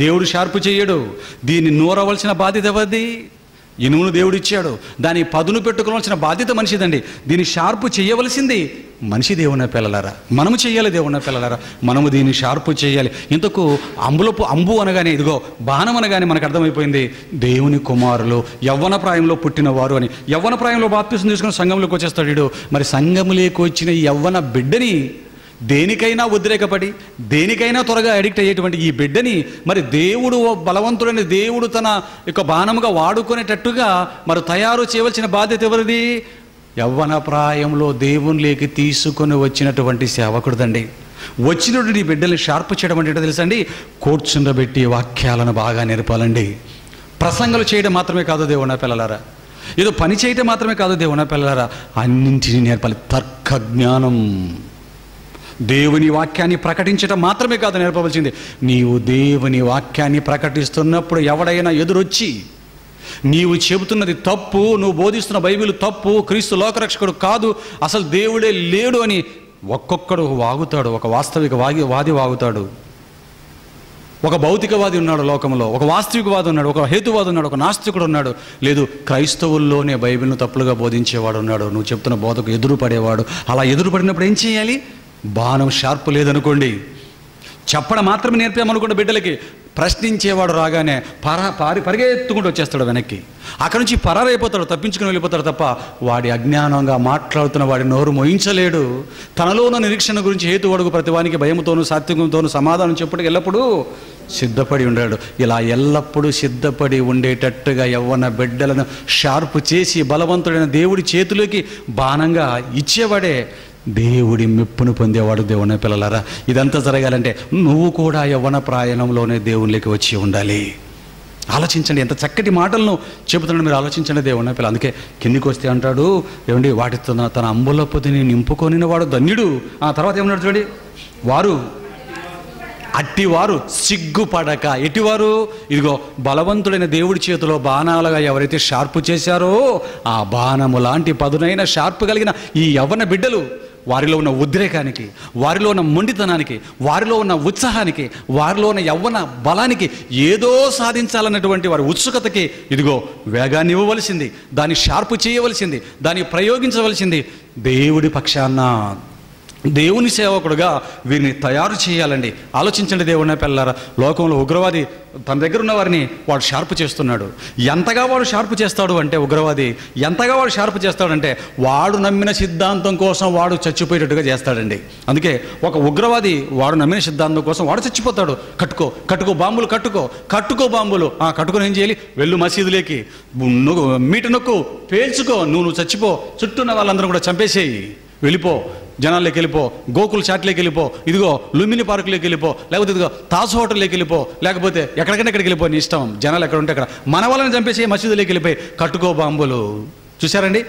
Speaker 1: దేవుడు షార్పు చెయ్యడు. దీన్ని నూరవలసిన బాధ్యత ఎవరిది? ఇనుమును దేవుడు ఇచ్చాడు, దాన్ని పదును పెట్టుకోవాల్సిన బాధ్యత మనిషిదండి. దీన్ని షార్పు చేయవలసింది మనిషి. దేవుని పిల్లలారా, మనము చేయాలి. దేవుని పిల్లలారా, మనము దీన్ని షార్పు చేయాలి. ఇంతకు అంబు అనగానే, ఇదిగో బాణం అనగానే మనకు అర్థమైపోయింది దేవుని కుమారులు, యవ్వన ప్రాయంలో పుట్టినవారు అని. యవ్వన ప్రాయంలో బాప్తిసం తీసుకుని సంఘంలోకి వచ్చేస్తాడు వీడు. మరి సంఘంలోకి వచ్చిన ఈ యవ్వన బిడ్డని దేనికైనా ఉద్రేకపడి దేనికైనా త్వరగా అడిక్ట్ అయ్యేటువంటి ఈ బిడ్డని మరి దేవుడు, బలవంతుడని దేవుడు తన యొక్క బాణముగా వాడుకునేటట్టుగా మరి తయారు చేయవలసిన బాధ్యత ఎవరిది? యవ్వన ప్రాయంలో దేవునిలోకి తీసుకొని వచ్చినటువంటి సేవకుడిదండి. వచ్చినటువంటి బిడ్డల్ని షార్ప్ చేయడం అంటే తెలుసా అండి? కూర్చుండబెట్టి వాక్యాలను బాగా నేర్పాలండి. ప్రసంగాలు చేయడం మాత్రమే కాదు దేవుని పిల్లలారా, ఏదో పని చేయడం మాత్రమే కాదు దేవుని పిల్లలారా, అన్నింటినీ నేర్పాలి. తర్క జ్ఞానం, దేవుని వాక్యాన్ని ప్రకటించడం మాత్రమే కాదు నేర్పవలసింది. నీవు దేవుని వాక్యాన్ని ప్రకటిస్తున్నప్పుడు ఎవడైనా ఎదురొచ్చి నీవు చెబుతున్నది తప్పు, నువ్వు బోధిస్తున్న బైబిల్ తప్పు, క్రీస్తు లోకరక్షకుడు కాదు, అసలు దేవుడే లేడు అని ఒక్కొక్కడు వాగుతాడు. ఒక వాస్తవిక వాది వాగుతాడు, ఒక భౌతికవాది ఉన్నాడు లోకంలో, ఒక వాస్తవికవాది ఉన్నాడు, ఒక హేతువాది ఉన్నాడు, ఒక నాస్తికుడు ఉన్నాడు. లేదు, క్రైస్తవుల్లోనే బైబిల్ను తప్పులుగా బోధించేవాడు ఉన్నాడు. నువ్వు చెప్తున్న బోధకు ఎదురుపడేవాడు. అలా ఎదురుపడినప్పుడు ఏం చేయాలి? బాణం షార్పు లేదనుకోండి, చెప్పడం మాత్రమే నేర్పామనుకోండి బిడ్డలకి, ప్రశ్నించేవాడు రాగానే పరిగెత్తుకుంటూ వచ్చేస్తాడు వెనక్కి. అక్కడి నుంచి పరారైపోతాడు, తప్పించుకుని వెళ్ళిపోతాడు తప్ప వాడి అజ్ఞానంగా మాట్లాడుతున్న వాడి నోరు మోయించలేడు. తనలో ఉన్న నిరీక్షణ గురించి హేతువడుగు ప్రతివానికి భయముతోనూ సాత్వికంతోనూ సమాధానం చెప్పుటకు ఎల్లప్పుడూ సిద్ధపడి ఉన్నాడు. ఇలా ఎల్లప్పుడూ సిద్ధపడి ఉండేటట్టుగా యవ్వన బిడ్డలను షార్పు చేసి బలవంతుడైన దేవుడి చేతిలోకి బాణంగా ఇచ్చేవాడే దేవుడి మెప్పును పొందేవాడు. దేవుని పిల్లలారా, ఇదంతా జరగాలంటే నువ్వు కూడా యవ్వన ప్రాయంలోనే దేవునిలోకి వచ్చి ఉండాలి. ఆలోచించండి, ఎంత చక్కటి మాటలను చెబుతున్నాడు. మీరు ఆలోచించండి దేవుని పిల్ల. అందుకే కిందికి వస్తే అంటాడు, ఏమండి, వాటితో తన అంబుల పొదిని నింపుకొనిన వాడు ధన్యుడు. ఆ తర్వాత ఏమన్నాడు చూడండి, వారు అట్టివారు సిగ్గుపడక. ఎటివారు? ఇదిగో బలవంతుడైన దేవుడి చేతిలో బాణాలుగా ఎవరైతే షార్పు చేశారో ఆ బాణము లాంటి పదునైన షార్పు కలిగిన ఈ యవ్వన బిడ్డలు వారిలో ఉన్న ఉద్రేకానికి, వారిలో ఉన్న మొండితనానికి, వారిలో ఉన్న ఉత్సాహానికి, వారిలో ఉన్న యవ్వన బలానికి, ఏదో సాధించాలన్నటువంటి వారి ఉత్సుకతకి ఇదిగో వేగాన్ని ఇవ్వవలసింది, దాన్ని షార్పు చేయవలసింది, దాన్ని ప్రయోగించవలసింది దేవుడి పక్షాన దేవుని సేవకుడుగా వీరిని తయారు చేయాలండి. ఆలోచించండి దేవుని పిల్లలారా, లోకంలో ఉగ్రవాది తన దగ్గర ఉన్న వారిని వాడు షార్పు చేస్తున్నాడు. ఎంతగా వాడు షార్పు చేస్తాడు అంటే, ఉగ్రవాది ఎంతగా వాడు షార్పు చేస్తాడంటే వాడు నమ్మిన సిద్ధాంతం కోసం వాడు చచ్చిపోయేటట్టుగా చేస్తాడండి. అందుకే ఒక ఉగ్రవాది వాడు నమ్మిన సిద్ధాంతం కోసం వాడు చచ్చిపోతాడు. కట్టుకో బాంబులు, కట్టుకో బాంబులు. కట్టుకొని ఏం చేయాలి? వెళ్ళు మసీదులోకి, మీట నొక్కు, పేల్చుకో, నువ్వు చచ్చిపో, చుట్టూ ఉన్న వాళ్ళందరూ కూడా చంపేసేయి, వెళ్ళిపో, జనాల్లోకి వెళ్ళిపో, గోకుల్ చాట్లోకి వెళ్ళిపో, ఇదిగో లుంబిని పార్కులోకి వెళ్ళిపో, లేకపోతే ఇదిగో తాజ్ హోటల్లోకి వెళ్ళిపో, లేకపోతే ఎక్కడికి వెళ్ళిపో, నీ ఇష్టం. జనాలు ఎక్కడ ఉంటే అక్కడ. మన వాళ్ళని చంపేసి మసీదులోకి వెళ్ళిపోయి కట్టుకో బాంబులు. చూసారండి,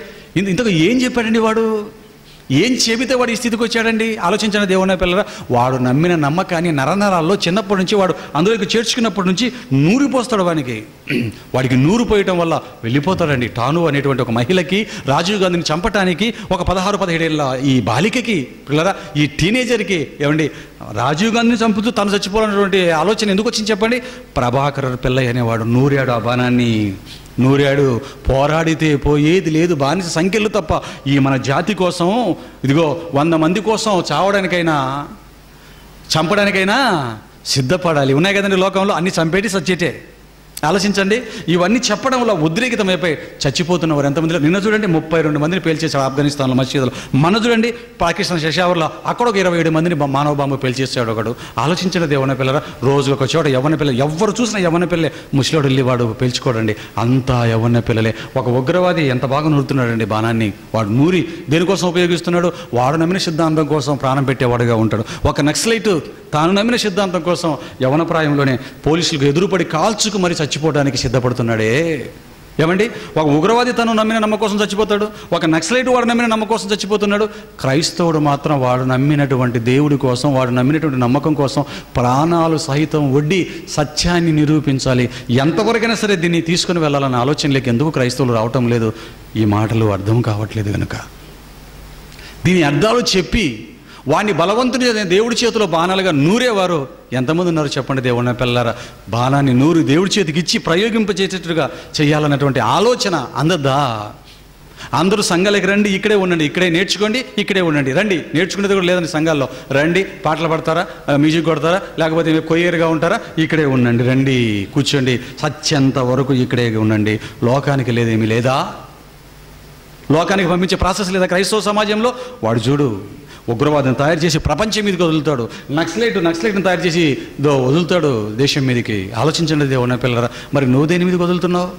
Speaker 1: ఇంతకు ఏం చెప్పాడండి వాడు? ఏం చెబితే వాడు ఈ స్థితికి వచ్చాడండి? ఆలోచించిన దేవుని పిల్లరా, వాడు నమ్మిన నమ్మకాన్ని నరనరాల్లో చిన్నప్పటి నుంచి వాడు అందులోకి చేర్చుకున్నప్పటి నుంచి నూరిపోస్తాడు. వాడికి నూరు పోయటం వల్ల వెళ్ళిపోతాడండి. టాను అనేటువంటి ఒక మహిళకి, రాజీవ్ గాంధీని చంపటానికి, ఒక 16-17 ఏళ్ళ ఈ బాలికకి, పిల్లరా, ఈ టీనేజర్కి, ఏమండి, రాజీవ్ గాంధీని చంపుతూ తను చచ్చిపోవాలన్నటువంటి ఆలోచన ఎందుకు వచ్చింది చెప్పండి? ప్రభాకర్ పిల్లయ్య అనేవాడు నూరాడు, ఆ బాణాన్ని నూరాడు. పోరాడితే పోయేది లేదు, బానిస సంఖ్యలు తప్ప. ఈ మన జాతి కోసం ఇదిగో 100 మంది కోసం చావడానికైనా చంపడానికైనా సిద్ధపడాలి. ఉన్నాయి కదండి లోకంలో, అన్ని చంపేటి సచ్చేటే. ఆలోచించండి. ఇవన్నీ చెప్పడం వల్ల ఉద్రేకితమైపోయి చచ్చిపోతున్న వారు ఎంతమంది. నిన్న చూడండి 32 మందిని పేల్చేశాడు ఆఫ్ఘనిస్తాన్లో మసీదులో. మన చూడండి పాకిస్తాన్ షెషావర్లో అక్కడ ఒక 27 మందిని మానవ బాంబు పేల్చేసాడు ఒకడు. ఆలోచించిన దేవుని పిల్లరా, రోజు ఒక చోట యవ్వన పిల్లలు, ఎవరు చూసినా యవ్వన పిల్లలే. ముసలోడు వెళ్ళి వాడు పేల్చుకోడండి, అంతా యవ్వన పిల్లలే. ఒక ఉగ్రవాది ఎంత బాగా నూరుతున్నాడండి బాణాన్ని. వాడు నూరి దేనికోసం ఉపయోగిస్తున్నాడు? వాడు నమ్మిన సిద్ధాంతం కోసం ప్రాణం పెట్టేవాడుగా ఉంటాడు. ఒక నక్సలైట్ తాను నమ్మిన సిద్ధాంతం కోసం యవ్వన ప్రాయంలోనే పోలీసులకు ఎదురుపడి కాల్చుకు మరి చచ్చిపోవడానికి సిద్ధపడుతున్నాడే. ఏమండి, ఒక ఉగ్రవాది తను నమ్మిన నమ్మకం కోసం చచ్చిపోతాడు, ఒక నక్సలైట్ వాడు నమ్మిన నమ్మకం కోసం చచ్చిపోతున్నాడు. క్రైస్తవుడు మాత్రం వాడు నమ్మినటువంటి దేవుడి కోసం, వాడు నమ్మినటువంటి నమ్మకం కోసం ప్రాణాలు సహితం ఒడ్డి సత్యాన్ని నిరూపించాలి. ఎంతవరకైనా సరే దీన్ని తీసుకుని వెళ్ళాలన్న ఆలోచనలోకి ఎందుకు క్రైస్తవులు రావటం లేదు? ఈ మాటలు అర్థం కావట్లేదు కనుక. దీని అర్థాలు చెప్పి వాడిని బలవంతుని దేవుడి చేతిలో బాణాలుగా నూరేవారు ఎంతమంది ఉన్నారు చెప్పండి దేవుని పిల్లలారా. బాణాన్ని నూరి దేవుడి చేతికి ఇచ్చి ప్రయోగింపచేసేటట్టుగా చేయాలన్నటువంటి ఆలోచన అందదా? అందరూ సంఘాలకి రండి, ఇక్కడే ఉండండి, ఇక్కడే నేర్చుకోండి, ఇక్కడే ఉండండి, రండి. నేర్చుకునేది కూడా లేదండి సంఘాల్లో. రండి, పాటలు పడతారా, మ్యూజిక్ కొడతారా, లేకపోతే కొయ్యేరుగా ఉంటారా, ఇక్కడే ఉండండి, రండి, కూర్చోండి, సత్యంత వరకు ఇక్కడే ఉండండి. లోకానికి లేదేమీ లేదా? లోకానికి పంపించే ప్రాసెస్ లేదా క్రైస్తవ సమాజంలో? వాడు చూడు ఉగ్రవాదం తయారు చేసి ప్రపంచం మీదకి వదులుతాడు, నక్సలైట్ని తయారు చేసి వదులుతాడు దేశం మీదకి. ఆలోచించండి దేవుని పిల్లరా. మరి నువ్వు దేని మీదకి వదులుతున్నావు?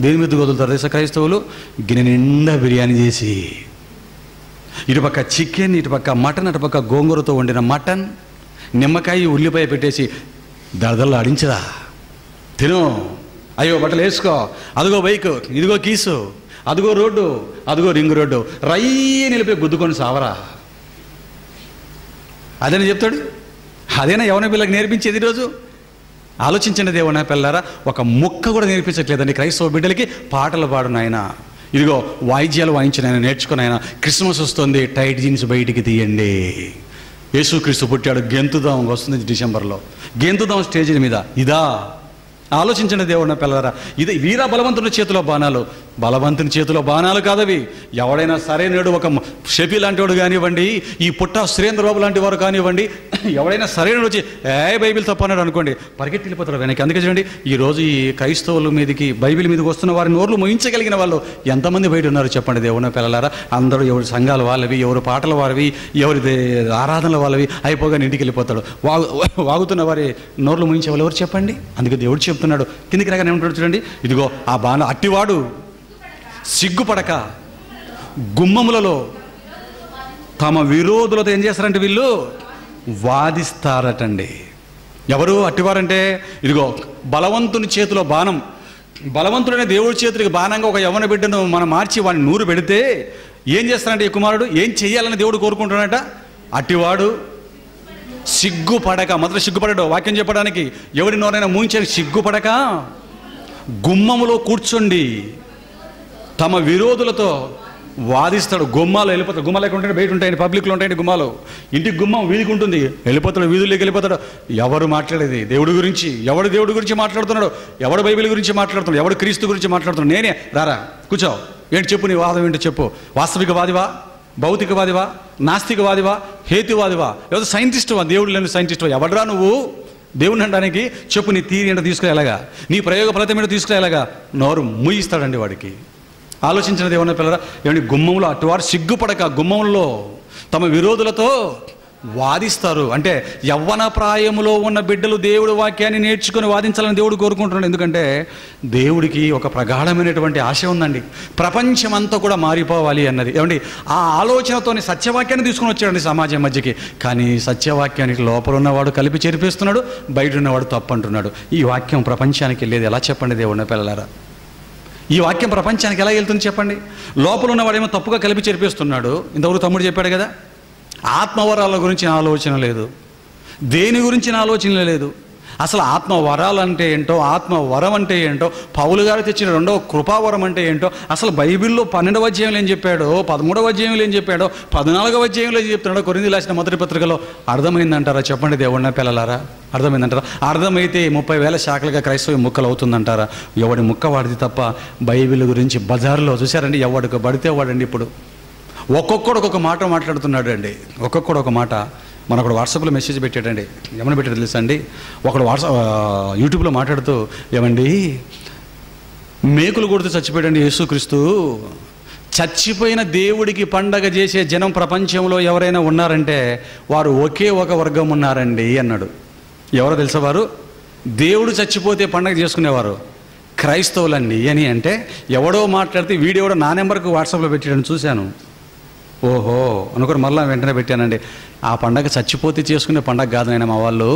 Speaker 1: దేని మీదకి వదులుతారు దేశ క్రైస్తవులు? గిన్నె నిండా బిర్యానీ చేసి, ఇటుపక్క చికెన్, ఇటుపక్క మటన్, అటుపక్క గోంగూరతో వండిన మటన్, నిమ్మకాయ ఉల్లిపాయ పెట్టేసి దళదళ్ళు ఆడించరా, తిను, అయ్యో బట్టలు వేసుకో, అదిగో బైక్, ఇదిగో కీసు, అదిగో రోడ్డు, అదిగో రింగ్ రోడ్డు, రయ్యి నిలిపి గుద్దుకొని సావరా. అదేనా చెప్తాడు? అదేనా యవ్వన పిల్లకి నేర్పించేది ఈరోజు? ఆలోచించండి దేవుని పిల్లలారా. ఒక ముక్క కూడా నేర్పించట్లేదండి క్రైస్తవ బిడ్డలకి. పాటలు పాడు నాయన, ఇదిగో వాయిద్యాలు వాయించిన ఆయన నేర్చుకుని ఆయన. క్రిస్మస్ వస్తుంది, టైట్ జీన్స్ బయటికి తీయండి, యేసుక్రీస్తు పుట్టాడు, గెంతుదాం వస్తుంది డిసెంబర్లో, గెంతుదాం స్టేజ్ మీద. ఇదా? ఆలోచించండి దేవుని పిల్లలారా. ఇది వీర బలవంతుని చేతిలో బాణాలు. బలవంతుని చేతిలో బాణాలు కాదవి. ఎవడైనా సరైనడు, ఒక షెఫీ లాంటి వాడు కానివ్వండి, ఈ పుట్ట సురేంద్రబాబు లాంటి వారు కానివ్వండి, ఎవడైనా సరైనడు వచ్చి బైబిల్ తప్పన్నాడు అనుకోండి, పరిగెత్తి వెళ్ళిపోతాడు వెనక్కి. అందుకే చూడండి, ఈరోజు ఈ క్రైస్తవుల మీదకి, బైబిల్ మీదకి వస్తున్న వారి నోర్లు మోయించగలిగిన వాళ్ళు ఎంతమంది బయట ఉన్నారు చెప్పండి దేవుని పిల్లలారా. అందరూ ఎవరి సంఘాలు వాళ్ళవి, ఎవరు పాటలు వారివి, ఎవరి ఆరాధనలు వాళ్ళవి, అయిపోగానే ఇంటికి వెళ్ళిపోతాడు. వాగుతున్న వారి నోర్లు మోయించే వాళ్ళు ఎవరు చెప్పండి? అందుకే దేవుడు చెప్తున్నాడు, కిందికి రాగానే ఏమంటాడు చూడండి, ఇదిగో ఆ బాణ అట్టివాడు సిగ్గుపడక గుమ్మములలో తమ విరోధులతో ఏం చేస్తారంటే వీళ్ళు వాదిస్తారటండి. ఎవరు అట్టివారంటే? ఇదిగో బలవంతుని చేతిలో బాణం. బలవంతుడైన దేవుడి చేతులకి బాణంగా ఒక యవ్వన బిడ్డను మనం మార్చి వాడిని నూరు పెడితే ఏం చేస్తారంటే ఈ కుమారుడు ఏం చెయ్యాలని దేవుడు కోరుకుంటున్నాడట? అట్టివాడు సిగ్గుపడక, మొదట సిగ్గుపడడు వాక్యం చెప్పడానికి, ఎవరి నోరైనా మూయించని సిగ్గుపడక గుమ్మములో కూర్చోండి తమ విరోధులతో వాదిస్తాడు. గుమ్మాలు వెళ్ళిపోతాడు. గుమ్మాలు ఎక్కడ ఉంటాయి? బయట ఉంటాయండి, పబ్లిక్లో ఉంటాయండి గుమ్మాలు. ఇంటికి గుమ్మం వీధికి ఉంటుంది, వెళ్ళిపోతాడు, వీధుల్లోకి వెళ్ళిపోతాడు. ఎవరు మాట్లాడేది దేవుడి గురించి? ఎవడు దేవుడి గురించి మాట్లాడుతున్నాడు? ఎవడు బైబిల్ గురించి మాట్లాడుతున్నాడు? ఎవడు క్రీస్తు గురించి మాట్లాడుతున్నాడు? నేనే. రారా కూర్చో, ఏంటి చెప్పు, నీ వాదం ఏంటో చెప్పు. వాస్తవికవాదివా, భౌతికవాదివా, నాస్తికవాదివా, హేతువాదివా, లేదా సైంటిస్టువా? దేవుడు లేని సైంటిస్టువా? ఎవడరా నువ్వు దేవుని అనడానికి? చెప్పు, నీ తీరి ఏంటో తీసుకునేలాగా, నీ ప్రయోగ ఫలితం ఏంటో తీసుకునేలాగా. నోరు ముయిస్తాడండి వాడికి. ఆలోచించిన దేవుని పిల్లరా. ఏమంటే గుమ్మంలో అటువారు సిగ్గుపడక గుమ్మంలో తమ విరోధులతో వాదిస్తారు. అంటే యవ్వన ప్రాయములో ఉన్న బిడ్డలు దేవుడి వాక్యాన్ని నేర్చుకుని వాదించాలని దేవుడు కోరుకుంటున్నాడు. ఎందుకంటే దేవుడికి ఒక ప్రగాఢమైనటువంటి ఆశ ఉందండి, ప్రపంచం అంతా కూడా మారిపోవాలి అన్నది. ఏమండి ఆ ఆలోచనతోని సత్యవాక్యాన్ని తీసుకుని వచ్చాడండి సమాజం మధ్యకి. కానీ సత్యవాక్యానికి లోపల ఉన్నవాడు కలిపి చేర్పిస్తున్నాడు, బయట ఉన్నవాడు తప్పు అంటున్నాడు. ఈ వాక్యం ప్రపంచానికి వెళ్ళేది ఎలా చెప్పండి దేవుని పిల్లలారా? ఈ వాక్యం ప్రపంచానికి ఎలా వెళ్తుంది చెప్పండి? లోపల ఉన్నవాడేమో తప్పుగా కలిపి చేర్పిస్తున్నాడు. ఇంతవరకు తమ్ముడు చెప్పాడు కదా, ఆత్మవరాల గురించి ఆలోచన లేదు, దేని గురించి ఆలోచన లేదు. అసలు ఆత్మవరాలు అంటే ఏంటో, ఆత్మవరం అంటే ఏంటో, పౌలు గారు తెచ్చిన రెండవ కృపావరం అంటే ఏంటో, అసలు బైబిల్లో 12వ అధ్యాయంలో ఏం చెప్పాడో, 13వ అధ్యాయంలో ఏం చెప్పాడో, 14వ అధ్యాయంలో ఏం చెప్తున్నాడో కొరింథీయులకు రాసిన మొదటి పత్రికలో అర్థమైందంటారా చెప్పండి దేవుడిన పిల్లలారా? అర్థమైందంటారా? అర్థమైతే 30,000 శాఖలుగా క్రైస్తవ ముక్కలు అవుతుందంటారా? ఎవడి ముక్క వాడిది తప్ప బైబిల్ గురించి బజార్లో చూశారండి, ఎవడికి పడితే వాడండి. ఇప్పుడు ఒక్కొక్కడు ఒక్కొక్క మాట మాట్లాడుతున్నాడు అండి, ఒక్కొక్కడు ఒక మాట. ఒకడు వాట్సాప్లో మెసేజ్ పెట్టాడండి. ఏమని పెట్టాడు తెలుసా అండి? ఒకడు యూట్యూబ్లో మాట్లాడుతూ, ఏమండి మేకులు కొడుతూ చచ్చిపోయాడండి యేసుక్రీస్తు, చచ్చిపోయిన దేవుడికి పండగ చేసే జనం ప్రపంచంలో ఎవరైనా ఉన్నారంటే వారు ఒకే ఒక వర్గం ఉన్నారండి అన్నాడు. ఎవరో తెలుసా వారు? దేవుడు చచ్చిపోతే పండగ చేసుకునేవారు క్రైస్తవులండి అని. అంటే ఎవడో మాట్లాడితే వీడియో నా నెంబర్కి వాట్సాప్లో పెట్టాడని చూశాను. ఓహో అనుకుని మళ్ళీ వెంటనే పెట్టానండి. ఆ పండగ చచ్చిపోతే చేసుకునే పండగ కాదు నాయన, మా వాళ్ళు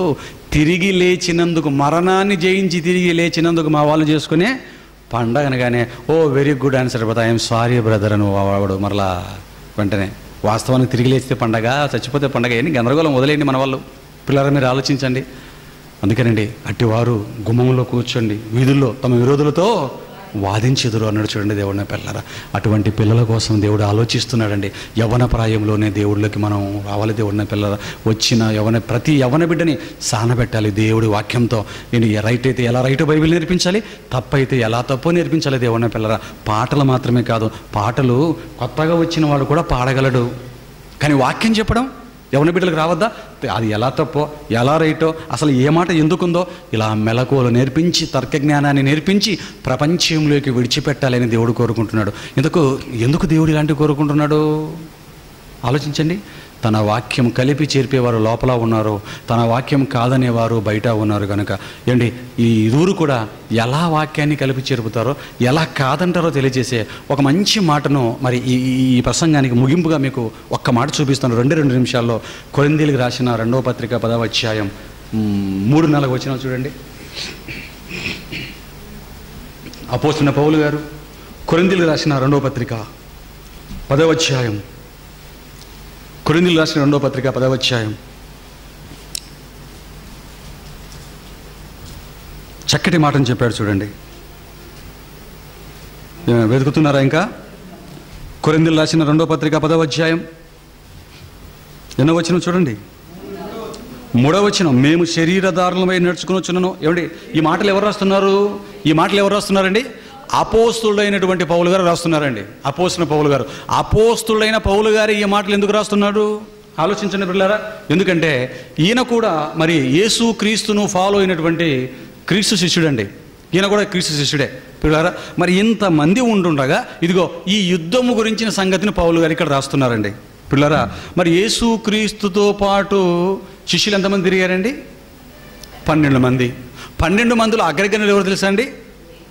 Speaker 1: తిరిగి లేచినందుకు, మరణాన్ని జయించి తిరిగి లేచినందుకు మా వాళ్ళు చేసుకునే పండగ అనగానే, oh very good answer but I'm sorry brother అని వాడు మరలా వెంటనే. వాస్తవానికి తిరిగి లేచితే పండగ, చచ్చిపోతే పండగ అని గందరగోళం వదిలేయండి మన వాళ్ళు. పిల్లలు మీరు ఆలోచించండి. అందుకేనండి అట్టివారు గుమ్మంలో కూర్చోండి, వీధుల్లో తమ విరోధులతో వాదించెదురు అన్నాడు. చూడండి దేవుడిని పిల్లరా, అటువంటి పిల్లల కోసం దేవుడు ఆలోచిస్తున్నాడండి. యవ్వన ప్రాయంలోనే దేవుడిలోకి మనం రావాలి. దేవుడిని పిల్లరా, వచ్చిన ప్రతి యవ్వన బిడ్డని సానబెట్టాలి దేవుడి వాక్యంతో. నేను రైట్ అయితే ఎలా రైట్ బైబిల్ నేర్పించాలి, తప్పైతే ఎలా తప్పు నేర్పించాలి. దేవుడిని పిల్లరా, పాటలు మాత్రమే కాదు, పాటలు కొత్తగా వచ్చిన వాడు కూడా పాడగలడు, కానీ వాక్యం చెప్పడం యవ్వన బిడ్డలకు రావద్దా? అది ఎలా తప్పో ఎలా రైటో, అసలు ఏ మాట ఎందుకుందో ఇలా మెలకువలు నేర్పించి, తర్కజ్ఞానాన్ని నేర్పించి ప్రపంచంలోకి విడిచిపెట్టాలని దేవుడు కోరుకుంటున్నాడు. ఎందుకు దేవుడు ఇలాంటివి కోరుకుంటున్నాడు ఆలోచించండి. తన వాక్యం కలిపి చేర్పేవారు లోపల ఉన్నారు, తన వాక్యం కాదనేవారు బయట ఉన్నారు. కనుక ఏంటి ఈ ఇరువురు కూడా ఎలా వాక్యాన్ని కలిపి చేర్పుతారో, ఎలా కాదంటారో తెలియజేసే ఒక మంచి మాటను మరి ఈ ప్రసంగానికి ముగింపుగా మీకు ఒక్క మాట చూపిస్తాను. 2 నిమిషాల్లో. కొరింథీయులకు రాసిన 2వ పత్రిక 10వ అధ్యాయం 3-4 వచనాలు చూడండి. అపోస్తలుడైన పౌలు గారు కొరింథీయులకు రాసిన 2వ పత్రిక 10వ అధ్యాయం, కొరింథీయులకు రాసిన 2వ పత్రిక 10వ అధ్యాయం చక్కటి మాటను చెప్పాడు చూడండి. వెతుకుతున్నారా ఇంకా? కొరింథీయులకు రాసిన 2వ పత్రిక 10వ అధ్యాయం ఎన్నో వచనం చూడండి. 3వ వచనం, మేము శరీరధారులమై నడుచుకునొచ్చున్నాను. ఏమండి ఈ మాటలు ఎవరు రాస్తున్నారు? ఈ మాటలు ఎవరు రాస్తున్నారండి? అపోస్తుడైనటువంటి పౌలు గారు రాస్తున్నారండి. అపోస్తున్న పౌలు గారు, అపోస్తుడైన పౌలు గారు ఈ మాటలు ఎందుకు రాస్తున్నాడు ఆలోచించండి పిల్లారా. ఎందుకంటే ఈయన కూడా మరి యేసు క్రీస్తును ఫాలో అయినటువంటి క్రీస్తు శిష్యుడండి. ఈయన కూడా క్రీస్తు శిష్యుడే పిల్లారా. మరి ఇంతమంది ఉండుండగా ఇదిగో ఈ యుద్ధము గురించిన సంగతిని పౌలు గారు ఇక్కడ రాస్తున్నారండి పిల్లారా. మరి యేసు క్రీస్తుతో పాటు శిష్యులు ఎంతమంది తిరిగారండి? 12 మంది. 12 మందిలో అగ్రగణ్యులు ఎవరు తెలుసా అండి?